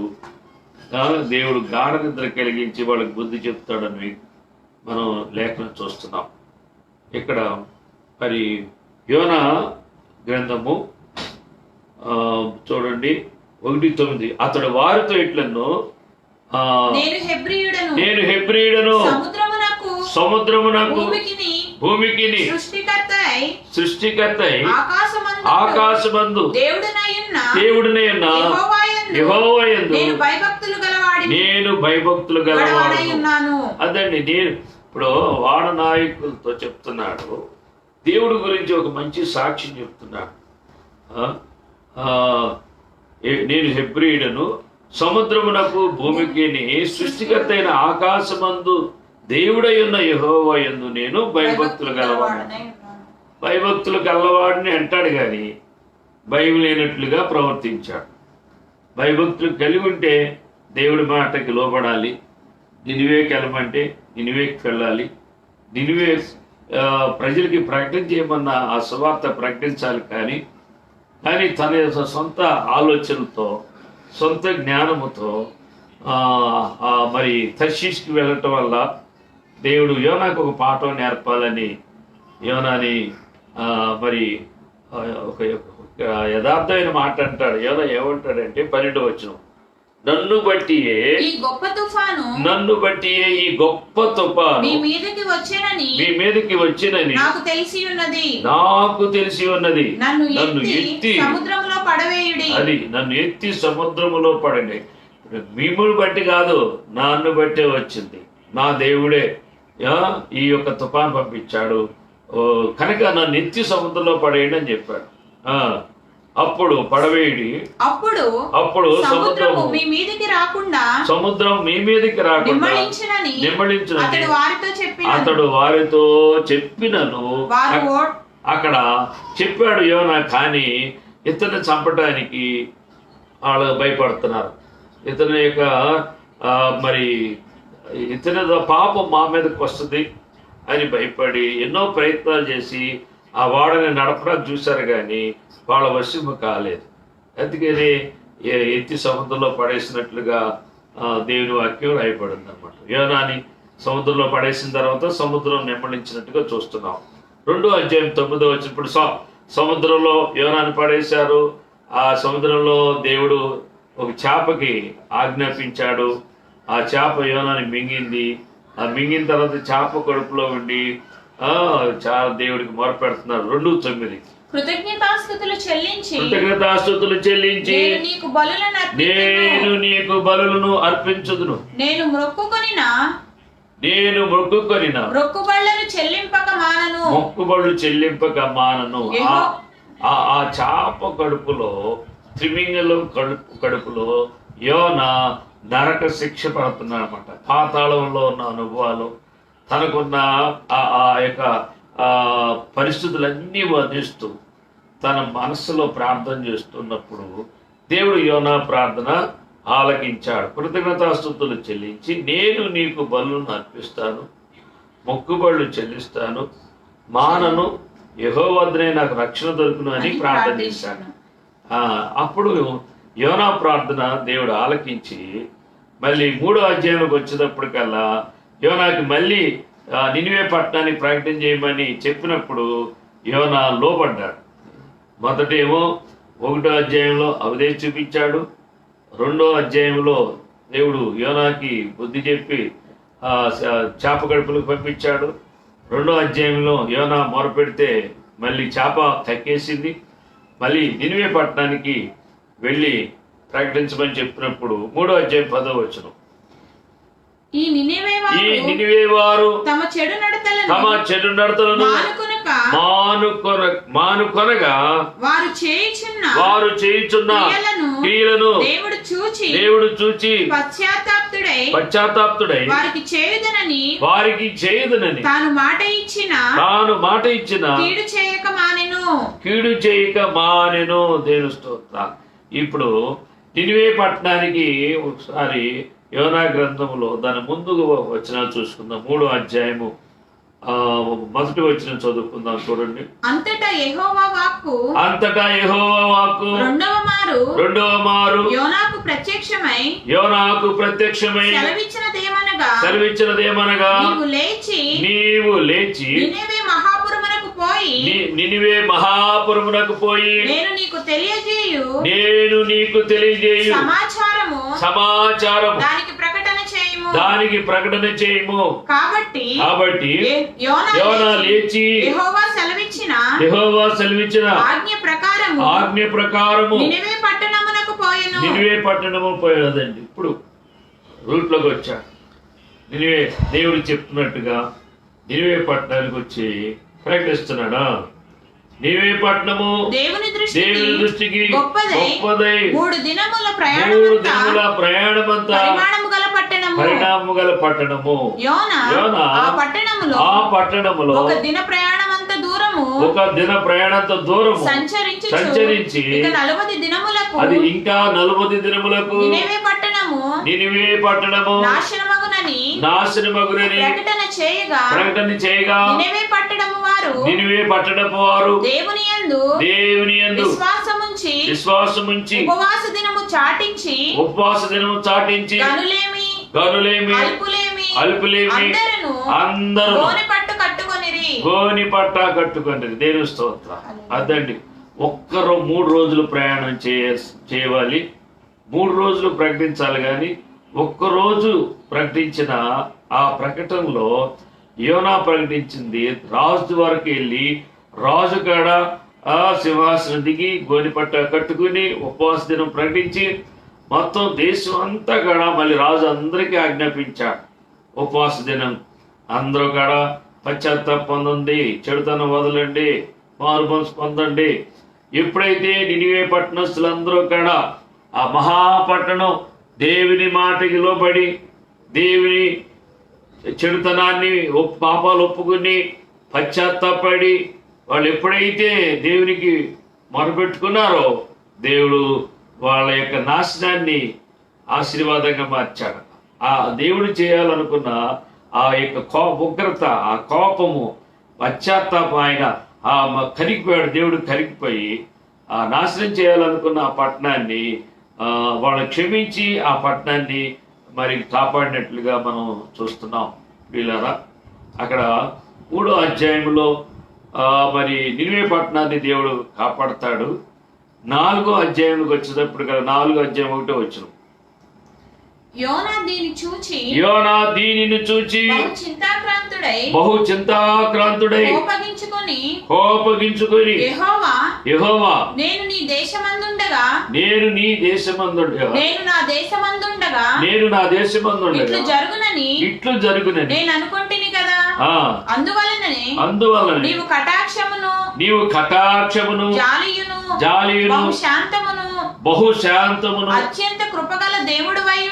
దేవుడు గాఢ నిద్ర కలిగించి వాళ్ళకి బుద్ధి చెప్తాడని మనం లేఖనం చూస్తున్నాం. ఇక్కడ మరి యోనా గ్రంథము చూడండి 1:9 అతడు వారితో ఇట్లను నేను హెబ్రీయుడను సముద్రమునకు భూమికిని సృష్టికర్తై ఆకాశమందు దేవుడినైన యెహోవా యందు నేను భయభక్తులు గలవాడను. అదండి నేను ఇప్పుడు వాడ నాయకులతో చెప్తున్నాడు. దేవుడి గురించి ఒక మంచి సాక్ష్యం చెప్తున్నాడు. నేను హెబ్రీయుడను సముద్రమునకు భూమికిని సృష్టికర్త అయిన ఆకాశమందు దేవుడై ఉన్న యెహోవా యందు నేను భయభక్తులు గలవాడిని. భయభక్తులు గలవాడిని అంటాడు కానీ భయం లేనట్లుగా ప్రవర్తించాడు. భయభక్తులు కలిగి ఉంటే దేవుడి మాటకి లోబడాలి. నినివేకి వెళ్ళమంటే నినివేకి వెళ్ళాలి. నినివే ప్రజలకి ప్రకటన చేయమన్న ఆ సువార్త ప్రకటించాలి. కానీ తన సొంత ఆలోచనలతో సొంత జ్ఞానముతో మరి తర్షీష్కి వెళ్ళటం వల్ల దేవుడు యోనాకు ఒక పాఠం నేర్పాలని యోనాని మరి ఒక యథార్థమైన మాట అంటాడు. యోనా ఏమంటాడంటే 12వ వచనం నన్ను బట్టియే ఈ గొప్ప తుఫాను మీ మీదకి వచ్చినని నాకు తెలిసి ఉన్నది. నన్ను ఎత్తి సముద్రములో పడని. మిమ్మల్ని బట్టి కాదు, నన్ను బట్టే వచ్చింది. నా దేవుడే ఈ యొక్క తుఫాను పంపించాడు కనుక నన్ను ఎత్తి సముద్రంలో పడేయండి అని చెప్పాడు. అప్పుడు పడవేయుడి అప్పుడు సముద్రం మీ మీదకి రాకుండా నిమ్మళించునని అతడు వారితో చెప్పినను అక్కడ చెప్పాడు యోనా. కానీ ఇతన్ని చంపడానికి వాళ్ళు భయపడుతున్నారు. ఇతని యొక్క మరి ఇతని పాపం మా మీదకి వస్తుంది అని భయపడి ఎన్నో ప్రయత్నాలు చేసి ఆ వాడని నడపడానికి చూశారు కానీ వాళ్ళ వశము కాలేదు. అందుకని ఎత్తి సముద్రంలో పడేసినట్లుగా దేవుని వాక్యం రాయబడింది అన్నమాట. యోనాని సముద్రంలో పడేసిన తర్వాత సముద్రం నెమ్మడించినట్టుగా చూస్తున్నాం. 2వ అధ్యాయం 9వ వచనం ఇప్పుడు సముద్రంలో యోనాని పడేశారు. ఆ సముద్రంలో దేవుడు ఒక చేపకి ఆజ్ఞాపించాడు. ఆ చేప యోనాని మింగింది. ఆ మింగిన తర్వాత చేప కడుపులో ఉండి చాలా దేవుడికి మొరపెడుతున్నారు. 2:9 కృతజ్ఞతాస్తుతులు చెల్లించి నేను నీకు బలులను అర్పించుదును. నేను మొక్కుకొనిన మొక్కుబళ్ళు చెల్లింపక మానను. ఆ చాప కడుపులో త్రిమింగలం కడుపులో యోనా నరక శిక్ష పడుతున్నాడు అనమాట. పాతాళంలో ఉన్న అనుభవాలు తనకున్న ఆ యొక్క పరిస్థితులన్నీ వర్ణిస్తూ తన మనస్సులో ప్రార్థన చేస్తున్నప్పుడు దేవుడు యోనా ప్రార్థన ఆలకించాడు. కృతజ్ఞతాస్తుతులు చెల్లించి నేను నీకు బలులను అర్పిస్తాను, మొక్కుబళ్ళు చెల్లిస్తాను, మానను, యెహోవా వద్దనే నాకు రక్షణ దొరుకును అని ప్రార్థన చేశాడు. అప్పుడు యోనా ప్రార్థన దేవుడు ఆలకించి మళ్ళీ 3వ అధ్యాయంలోకి వచ్చేటప్పటికల్లా యోనాకి మళ్ళీ నినివే పట్టణానికి ప్రకటన చేయమని చెప్పినప్పుడు యోనా లోబడ్డాడు. మొదటేమో 1వ అధ్యాయంలో అవిధేయత చూపించాడు. 2వ అధ్యాయంలో దేవుడు యోనాకి బుద్ధి చెప్పి చేప గడుపులకు పంపించాడు. 2వ అధ్యాయంలో యోనా మొరపెడితే మళ్ళీ చేప కక్కేసింది. మళ్ళీ నినివే పట్టణానికి వెళ్ళి ప్రకటించమని చెప్పినప్పుడు 3వ అధ్యాయం 10వ వచనం, ఈ నినివే వారు తమ చెడు నడతలను మానుకొనగా వారు చేయుచున్న క్రియలను దేవుడు చూచి పశ్చాత్తాప్తుడై వారికి చేయుదనని తాను మాట ఇచ్చిన కీడు చేయక మానెను. దేవుని స్తోత్రం. ఇప్పుడు నినివే పట్టణానికి ఒకసారి యోనా గ్రంథంలో దాని ముందుకు వచ్చిన చూసుకుందాం. 3వ అధ్యాయము మొదటి వచ్చిన చదువుకుందాం. చూడండి. అంతటా యెహోవా వాక్కు రెండవ మారు యోనాకు ప్రత్యక్షమై సెలవిచ్చినదేమనగా నీవు లేచి నినివే మహాపురమునకు పోయి నేను నీకు తెలియజేయు సమాచారము దానికి ప్రకటన చేయము. కాబట్టి యోనా లేచి యెహోవా సెలవిచ్చిన ఆజ్ఞ ప్రకారము నినివే పట్టణము పోయేదండి. ఇప్పుడు రూట్లోకి వచ్చాడు. నినివే దేవుడు చెప్తున్నట్టుగా నినివే పట్టణానికి వచ్చి ప్రకటిస్తున్నాడా? నినివే పట్టణము దేవుని దృష్టికి గొప్పదై 3 దినముల ప్రయాణమంతా పరిణామము గల పట్టణము. యోనా ఆ పట్టణములో ఒక దిన ప్రయాణమంత దూరము సంచరించి అది ఇంకా 40 దినములకు నినివే పట్టణము నాశనమగునని ప్రకటన చేయగా నినివే పట్టణము వారు దేవుని యందు విశ్వాసముంచి ఉపవాస దినము చాటించి గనులేమి అల్పులేమి అందరూ గోని పట్ట కట్టుకొనిరి. దేవుని స్తోత్రం. అదండి, 3 రోజులు ప్రయాణం చేయవాలి. 3 రోజులు ప్రకటించాలి. కానీ ఒక్కరోజు ప్రకటించిన ఆ ప్రకటనలో యోనా ప్రకటించింది రాజు వరకు వెళ్ళి రాజు కాడ ఆ సింహాసనం దిగి గోనిపట్ట కట్టుకుని ఉపవాస దినం ప్రకటించి మొత్తం దేశం అంతా కాడ మళ్ళీ రాజు అందరికీ ఆజ్ఞాపించాడు. ఉపవాస దినం అందరూ కాడ పశ్చాత్తాపం పొందండి, చెడుతనం వదలండి, మారుమనసు పొందండి. ఎప్పుడైతే నినివే పట్టణస్తులందరూ కాడ ఆ మహాపట్టణం దేవుని మాటకి లోబడి దేవుని చెడుతనాన్ని పాపాలు ఒప్పుకుని పశ్చాత్తాపడి వాళ్ళు ఎప్పుడైతే దేవునికి మొరపెట్టుకున్నారో దేవుడు వాళ్ళ యొక్క నాశనాన్ని ఆశీర్వాదంగా మార్చాడు. ఆ దేవుడు చేయాలనుకున్న ఆ యొక్క ఉగ్రత, ఆ కోపము, పశ్చాత్తాపం ఆయన కరిగిపోయాడు. దేవుడు కరిగిపోయి ఆ నాశనం చేయాలనుకున్న ఆ పట్టణాన్ని వాళ్ళు క్షమించి ఆ పట్టణాన్ని మరి కాపాడినట్లుగా మనం చూస్తున్నాం. వీళ్ళరా అక్కడ 3వ అధ్యాయంలో మరి నినివే పట్టణాన్ని దేవుడు కాపాడతాడు. 4వ అధ్యాయంలోకి వచ్చేటప్పుడు కదా 4వ అధ్యాయం 1వ వచనం, యోనా దీనిని చూచి బహు చింతాక్రాంతుడై కోపగించుకొని యెహోవా నేను నీ దేశమందుండగా ఇట్లు జరుగునని నేను అనుకుంటుని కదా. అందువలననే నీవు కటాక్షమును జాలియును బహుశాంతమును అత్యంత కృపగల దేవుడవై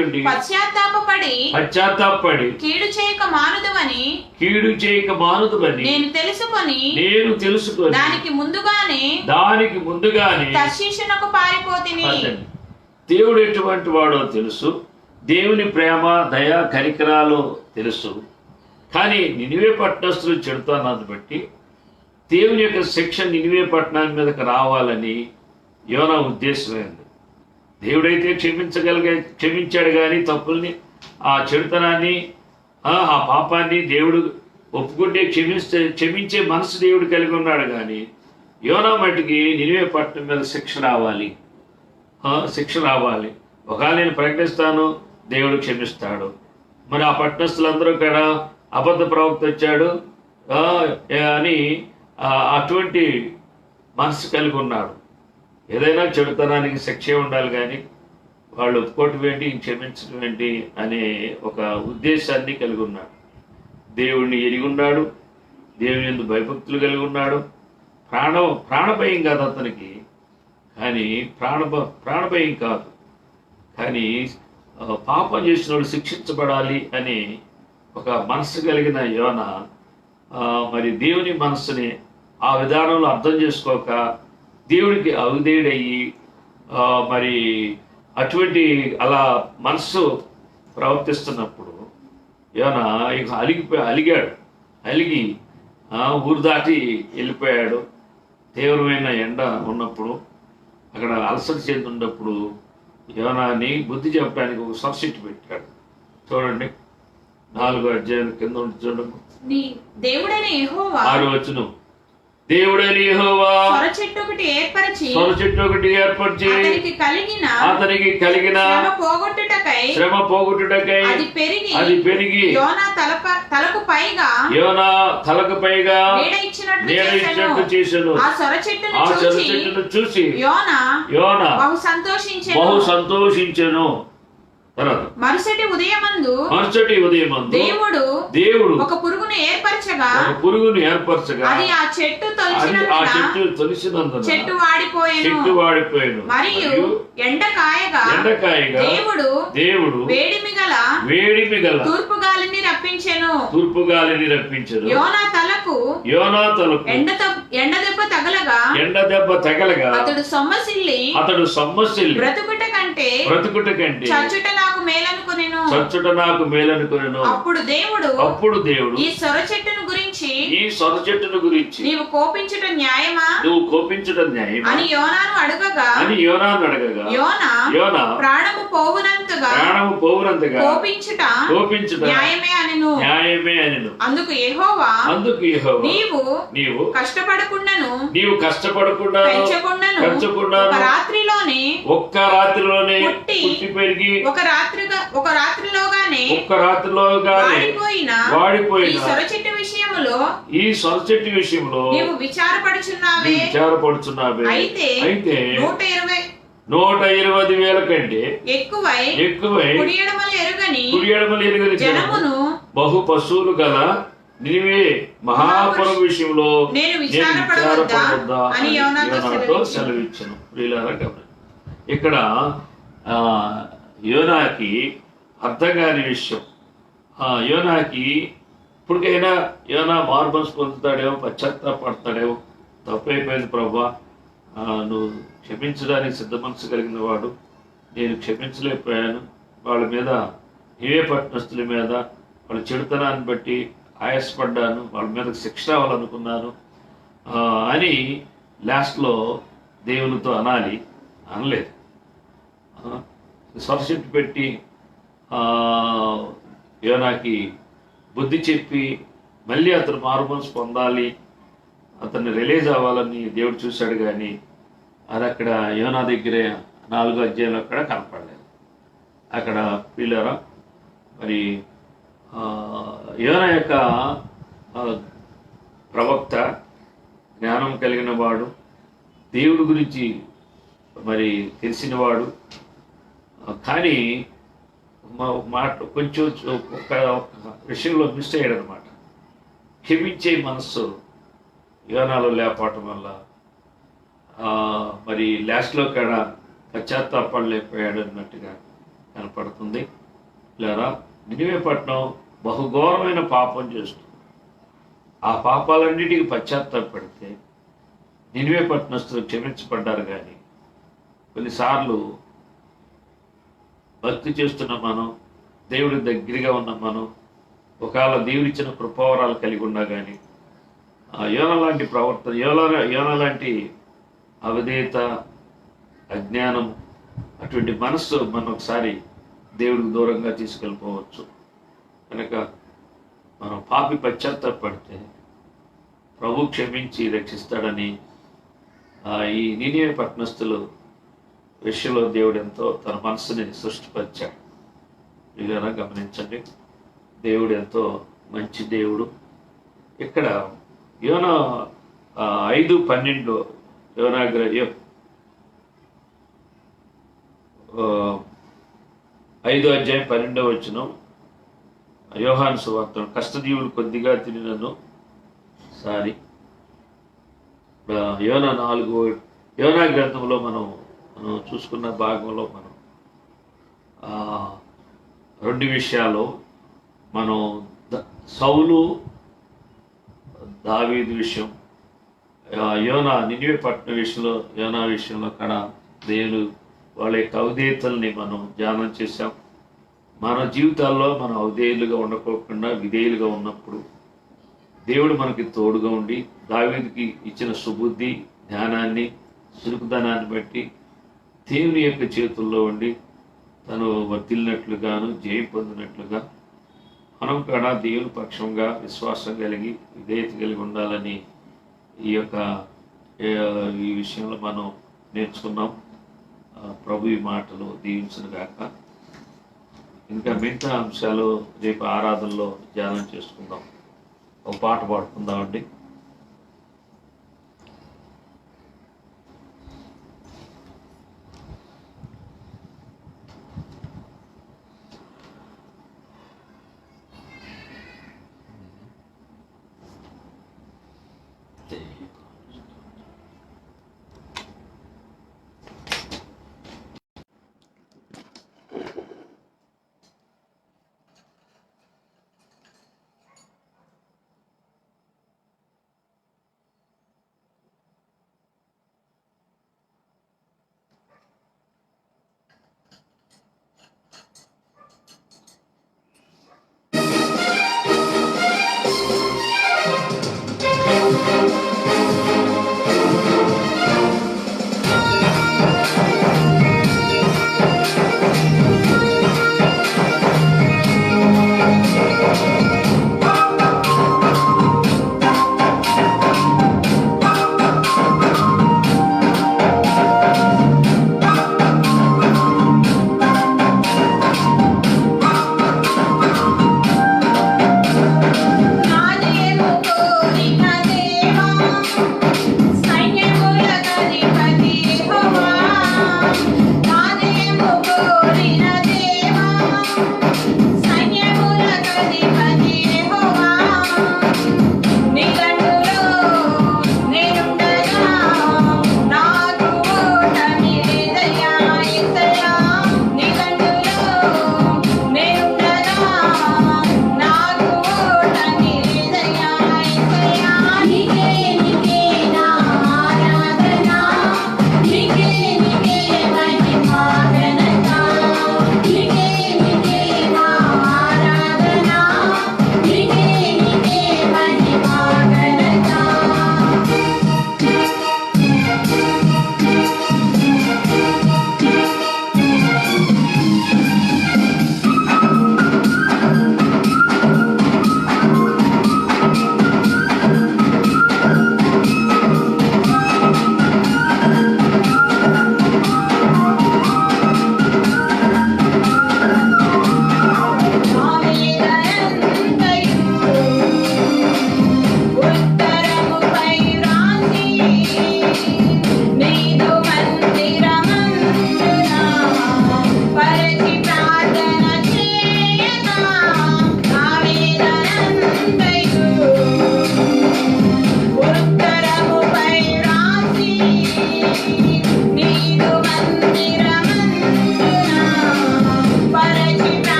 ఉండి పశ్చాత్తాపపడి కీడు చేయక మానుదువని నేను తెలుసుకొని దానికి ముందుగానే తర్షీషునకు పారిపోతిని. దేవుడు ఎటువంటి వాడో తెలుసు, దేవుని ప్రేమ, దయ, కనికరాలు తెలుసు. కానీ నినివే పట్టణస్తులు చెడుతనాన్ని బట్టి దేవుని యొక్క శిక్ష నినివే పట్టణాన్ని మీదకి రావాలని యోనా ఉద్దేశమైంది. దేవుడైతే క్షమించాడు కానీ తప్పుల్ని, ఆ చెడుతనాన్ని, ఆ పాపాన్ని దేవుడు ఒప్పుకుంటే క్షమించే మనసు దేవుడు కలిగి ఉన్నాడు. కానీ యోనా మట్టికి నినివే పట్టణం మీద శిక్ష రావాలి. ఒకవేళ నేను ప్రకటిస్తాను, దేవుడు క్షమిస్తాడు. మరి ఆ పట్టణస్తులందరూ కూడా అబద్ధ ప్రవక్త వచ్చాడు అని అటువంటి మనసు కలిగి ఉన్నాడు. ఏదైనా చెడుతనానికి శిక్షే ఉండాలి, కానీ వాళ్ళు ఒప్పుకోవటం ఏంటి, క్షమించడం ఏంటి అనే ఒక ఉద్దేశాన్ని కలిగి ఉన్నాడు. దేవుణ్ణి ఎరిగి ఉన్నాడు, దేవుని యందు భయభక్తులు కలిగి ఉన్నాడు. ప్రాణభయం కాదు అతనికి, కానీ ప్రాణభయం కాదు, కానీ పాపం చేసిన వాళ్ళు శిక్షించబడాలి అనే ఒక మనసు కలిగిన యోన మరి దేవుని మనస్సుని ఆ విధానంలో అర్థం చేసుకోక దేవుడికి అవిధేయుడయ్యి మరి అటువంటి అలా మనస్సు ప్రవర్తిస్తున్నప్పుడు యోన ఇక అలిగి ఊరు దాటి వెళ్ళిపోయాడు. తీవ్రమైన ఎండ ఉన్నప్పుడు, అక్కడ అలసట చెందున్నప్పుడు యోనాని బుద్ధి చెప్పడానికి ఒక సబ్సిట్ పెట్టాడు. చూడండి 4వ అధ్యాయం కింద చూడండి. దేవుడైన యెహోవా 6వ వచనం. దేవుడైన యెహోవా సొర చెట్టు ఒకటి ఏర్పరిచి అతనికి కలిగిన శ్రమ పోగొట్టుటకై అది పెరిగి యోనా తలకు పైగా నీడ ఇచ్చినట్టు చేసెను. ఆ సొర చెట్టును చూసి యోనా బహు సంతోషించెను. మరుసటి ఉదయమందు దేవుడు ఒక పురుగును ఏర్పరచగా అది ఆ చెట్టు తొలిచినందున చెట్టు వాడిపోయెను. మరియు ఎండ కాయగా దేవుడు వేడిమి గల తూర్పు గాలిని రప్పించెను. యోనా తలకు ఎండ దెబ్బ తగలగా అతడు సొమ్మసిల్లి బ్రతుకుట కంటే చచ్చుట నాకు మేలనుకొనెను. అప్పుడు దేవుడు ఈ సొర చెట్టును గురించి నీవు కోపించుట న్యాయమా అని యోనాను అడగగా యోనా ప్రాణము పోవునంతగా కోపించుట న్యాయమే అనెను. అందుకు యెహోవా నీవు కష్టపడకుండాను పెంచకుండాను ఒక్క రాత్రిలోనే పుట్టి పెరిగి ఒక రాత్రిలోగానే వాడిపోయిన ఈ సొర చెట్టు విషయంలో నీవు విచారపడుచున్నావే. అయితే 120,000 కంటే ఎక్కువై కుడి ఎడమలు ఎరుగని జనమును బహు పశువులు గల నినివే మహాపురం విషయంలో నేను విచారపడవద్దా అని యోనాతో సెలవిచ్చెను. ఇక్కడ యోనాకి అర్థం కాని విషయం. యోనాకి ఇప్పటికైనా యోనా మార్మన్స్ పొందుతాడేమో, పశ్చాత్తాపడతాడేమో, తప్పైపోయింది ప్రభా, నువ్వు క్షమించడానికి సిద్ధ మనసు కలిగిన వాడు, నేను క్షమించలేకపోయాను, వాళ్ళ మీద నినివే పట్టణస్తుల మీద వాళ్ళ చెడుతనాన్ని బట్టి ఆయాసపడ్డాను, వాళ్ళ మీద శిక్ష రావాలనుకున్నాను అని లాస్ట్లో దేవునితో అనలేదు. సొరచెట్టు పెట్టి యోనాకి బుద్ధి చెప్పి మళ్ళీ అతను మారుమనసు పొందాలి, అతన్ని రిలీజ్ అవ్వాలని దేవుడు చూశాడు. కానీ అది అక్కడ యోనా దగ్గరే 4వ అధ్యాయంలో అక్కడ కనపడలేదు. అక్కడ పిల్లరా మరి యోనా యొక్క ప్రవక్త, జ్ఞానం కలిగిన వాడు, దేవుడి గురించి మరి తెలిసినవాడు, కానీ మాట కొంచెం ఒక విషయంలో మిస్ అయ్యాడు అనమాట. క్షమించే మనస్సు యోనాలో లేకపోవటం వల్ల మరి లాస్ట్లో కూడా పశ్చాత్తాపడలేకపోయాడు అన్నట్టుగా కనపడుతుంది. లేదా నినివే పట్టణం బహుఘోరమైన పాపం చేస్తుంది. ఆ పాపాలన్నిటికీ పశ్చాత్తాపడితే నినివే పట్టణస్తులు క్షమించబడ్డారు. కానీ కొన్నిసార్లు భక్తి చేస్తున్న మనం, దేవుడి దగ్గరగా ఉన్న మనం ఒకవేళ దేవుడిచ్చిన కృపావరాలు కలిగి ఉన్నా కానీ యోన లాంటి ప్రవర్తన, యోన లాంటి అవిధేయత, అజ్ఞానం, అటువంటి మనస్సు మనం ఒకసారి దేవుడికి దూరంగా తీసుకెళ్ళిపోవచ్చు. కనుక మనం పాపి పశ్చాత్తాపడితే ప్రభు క్షమించి రక్షిస్తాడని ఈ నినివే పట్టణస్థులు విషయంలో దేవుడు ఎంతో తన మనస్సుని సృష్టిపరిచాడు. ఇలా గమనించండి, దేవుడు ఎంతో మంచి దేవుడు. ఇక్కడ యోనా 5:12 యోనా 5:12 యోహాను సువార్త, కష్టజీవులు కొద్దిగా తినను యోనా గ్రంథంలో మనం చూసుకున్న భాగంలో మనం 2 విషయాలు మనం సౌలు దావీదు విషయం, యోనా నినివే పట్టణ విషయంలో, యోనా విషయంలో కూడా దేవుడు వాళ్ళ యొక్క అవిధేయతల్ని మనం ధ్యానం చేశాం. మన జీవితాల్లో మనం అవిధేయులుగా ఉండకోకుండా విధేయులుగా ఉన్నప్పుడు దేవుడు మనకి తోడుగా ఉండి దావీదుకి ఇచ్చిన సుబుద్ధి, జ్ఞానాన్ని, చురుకుదనాన్ని బట్టి దేవుని యొక్క చేతుల్లో ఉండి తను వర్తిల్లినట్లుగాను జయం పొందినట్లుగా మనం కూడా దేవుని పక్షంగా విశ్వాసం కలిగి విధేయత కలిగి ఉండాలని ఈ విషయంలో మనం నేర్చుకున్నాం. ప్రభు ఈ మాటలు దీవించును గాక. ఇంకా మిగతా అంశాలు రేపు ఆరాధనలో ధ్యానం చేసుకుందాం. ఒక పాట పాడుకుందామండి.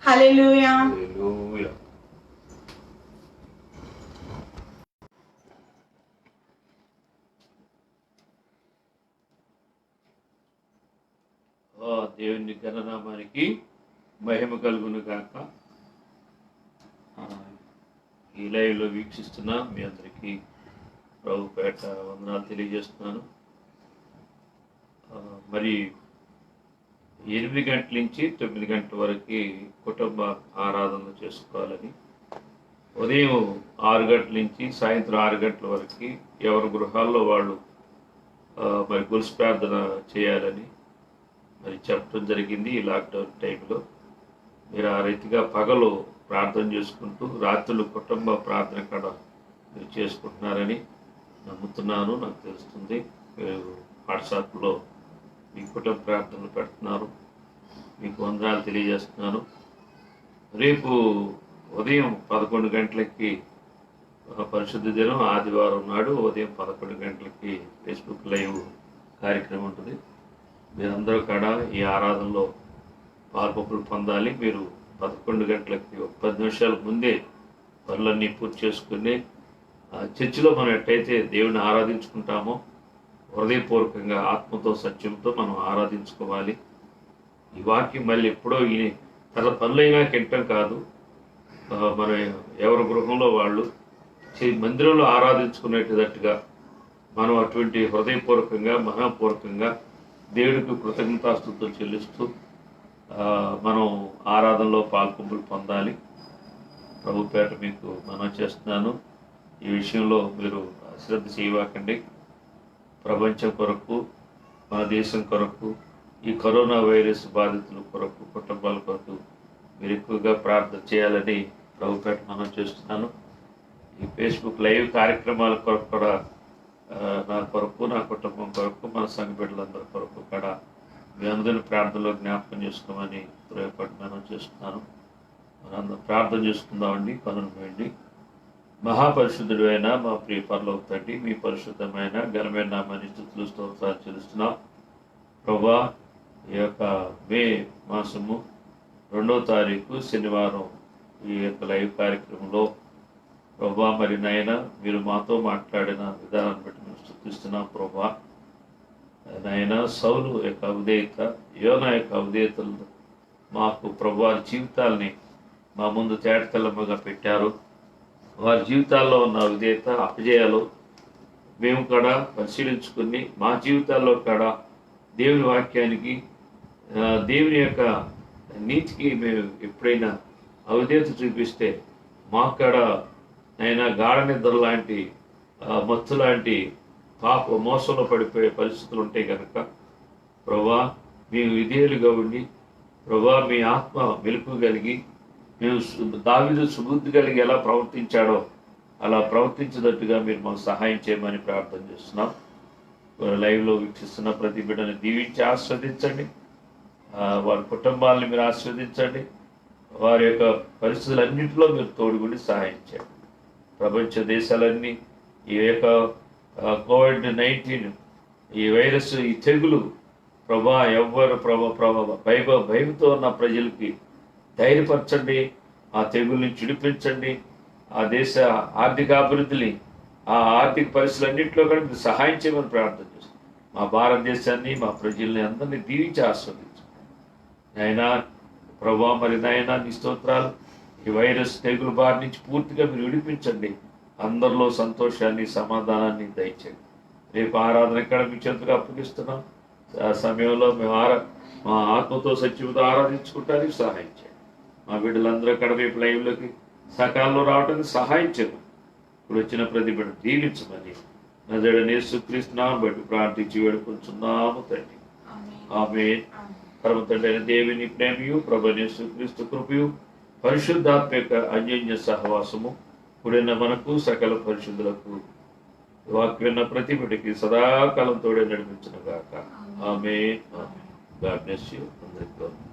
హల్లెలూయా. హల్లెలూయా. దేవుని ఘననామానికి మహిమ కలుగును గాక. ఈ లైవ్లో వీక్షిస్తున్నా మీ అందరికీ ప్రభుపేట వందనాలు తెలియజేస్తున్నాను. మరి 8 గంటల నుంచి 9 గంటల వరకు కుటుంబ ఆరాధనలు చేసుకోవాలని, ఉదయం 6 గంటల నుంచి సాయంత్రం 6 గంటల వరకు ఎవరి గృహాల్లో వాళ్ళు మరి గొలుసు ప్రార్థన చేయాలని మరి చెప్పడం జరిగింది. ఈ లాక్డౌన్ టైంలో మీరు ఆ రీతిగా పగలు ప్రార్థన చేసుకుంటూ రాత్రులు కుటుంబ ప్రార్థన కూడా మీరు చేసుకుంటున్నారని నమ్ముతున్నాను. నాకు తెలుస్తుంది మీరు వాట్సాప్లో మీ కుటుంబ ప్రార్థనలు పెడుతున్నారు. మీకు వందనాలు తెలియజేస్తున్నాను. రేపు ఉదయం 11 గంటలకి పరిశుద్ధ దినం ఆదివారం నాడు ఉదయం 11 గంటలకి ఫేస్బుక్ లైవ్ కార్యక్రమం ఉంటుంది. మీరందరూ కూడా ఈ ఆరాధనలో పాల్పొప్పులు పొందాలి. మీరు 11 గంటలకి 10 నిమిషాల ముందే పనులన్నీ పూర్తి చేసుకుని చర్చిలో మనం ఎట్టయితే దేవుని ఆరాధించుకుంటామో హృదయపూర్వకంగా ఆత్మతో సత్యంతో మనం ఆరాధించుకోవాలి. ఈ వాక్యం మళ్ళీ ఎప్పుడో తన పనులైనా కింటం కాదు. మనం ఎవరి గృహంలో వాళ్ళు మందిరంలో ఆరాధించుకునేటట్టుగా మనం అటువంటి హృదయపూర్వకంగా మహాపూర్వకంగా దేవుడికి కృతజ్ఞతాస్తుతులు చెల్లిస్తూ మనం ఆరాధనలో పాల్పొంపులు పొందాలి. ప్రభుపేట మీకు మనం చేస్తున్నాను. ఈ విషయంలో మీరు అశ్రద్ధ చేయవాకండి. ప్రపంచం కొరకు, మన దేశం కొరకు, ఈ కరోనా వైరస్ బాధితుల కొరకు, కుటుంబాల కొరకు మీరు ఎక్కువగా ప్రార్థన చేయాలని ప్రభుపేట మనం చేస్తున్నాను. ఈ ఫేస్బుక్ లైవ్ కార్యక్రమాల కొరకు కూడా నా కొరకు, నా కుటుంబం కొరకు, మన సంఘ బిడ్డలందరి కొరకు కూడా మీ అందరిని ప్రార్థనలో జ్ఞాపకం చేసుకోమని ప్రభుపేట మనం చేస్తున్నాను. మనందరం ప్రార్థన చేసుకుందామండి. కనులు వేయండి. మహాపరిశుద్ధుడు అయిన మా ప్రియ పరలోక తండ్రి, మీ పరిశుద్ధమైన ఘనమైన నామాన్ని స్తుతులు స్తోత్రాలు చెల్లిస్తున్నాం. ప్రభువా, ఈ యొక్క మే మాసము 2వ తారీఖు శనివారం ఈ యొక్క లైవ్ కార్యక్రమంలో ప్రభువా మరి నాయన మీరు మాతో మాట్లాడిన విధానాన్ని బట్టి మేము స్తుతిస్తున్నాం. ప్రభువా నాయన సౌలు యొక్క అవిధేయత, యోనా యొక్క అవిధేయతలు మాకు ప్రభువా జీవితాలని మా ముందు తేటతెల్లముగా పెట్టారు. వారి జీవితాల్లో ఉన్న విధేయత అపజయాలు మేము కూడా పరిశీలించుకుని మా జీవితాల్లో కూడా దేవుని వాక్యానికి దేవుని యొక్క నీతికి మేము ఎప్పుడైనా అవిధేయత చూపిస్తే మాకు కూడా అయినా గాఢ నిద్ర లాంటి మత్తు లాంటి పాప మోసంలో పడిపోయే పరిస్థితులు ఉంటాయి కనుక ప్రభా మేము విధేయులుగా ఉండి ప్రభా మీ ఆత్మ మెలుపు కలిగి మేము దావీదు సుబుద్ధి కలిగి ఎలా ప్రవర్తించాడో అలా ప్రవర్తించేటట్టుగా మీరు మాకు సహాయం చేయమని ప్రార్థన చేస్తున్నాం. లైవ్లో వీక్షిస్తున్న ప్రతి బిడ్డని దీవించి ఆస్వాదించండి. వారి కుటుంబాలను మీరు ఆస్వాదించండి. వారి యొక్క పరిస్థితులన్నింటిలో మీరు తోడుగుండి సహాయం చేయండి. ప్రపంచ దేశాలన్నీ ఈ యొక్క కోవిడ్-19 ఈ వైరస్ ఈ తెగులు ప్రభా ఎవ్వరు భయంతో ఉన్న ప్రజలకి ధైర్యపరచండి. ఆ తెగుల్ని చిడిపించండి. ఆ దేశ ఆర్థికాభివృద్ధిని ఆ ఆర్థిక పరిస్థితులన్నింటిలో కూడా మీరు సహాయం చేయమని ప్రార్థన చేస్తాం. మా భారతదేశాన్ని మా ప్రజల్ని అందరినీ దీవించి ఆస్వాదించండి. నాయనా ప్రభా మరి నాయనా నీ స్తోత్రాలు. ఈ వైరస్ తెగులు బారి నుంచి పూర్తిగా మీరు విడిపించండి. అందరిలో సంతోషాన్ని సమాధానాన్ని దయచేయండి. రేపు ఆరాధన ఎక్కడ మీ చేతులకు అప్పగిస్తున్నాం. ఆ సమయంలో మేము మా ఆత్మతో సత్యంతో ఆరాధించుకుంటానికి సహాయం చేయండి. మా బిడ్డలందరూ అక్కడ రేపు లైవ్లోకి సకాలంలో రావడానికి సహాయం చేయండి. ఇప్పుడు వచ్చిన ప్రతి బిడ్డ దీవించమని నజరేయుడైన యేసుక్రీస్తు నామమున బట్టి ప్రార్థించి వేడుకొంచున్నాము తండ్రి. ఆమేన్. పరమ తండ్రి అయిన దేవుని ప్రేమయు ప్రభువైన యేసుక్రీస్తు కృపయు పరిశుద్ధాత్మ యొక్క అన్యోన్య సహవాసము కూడిన మనకు సకల పరిశుద్ధులకు వాక్యం ప్రతి బిడ్డకి సదాకాలం తోడే నడిపించును గాక. ఆమేన్. God bless you. అందరికీ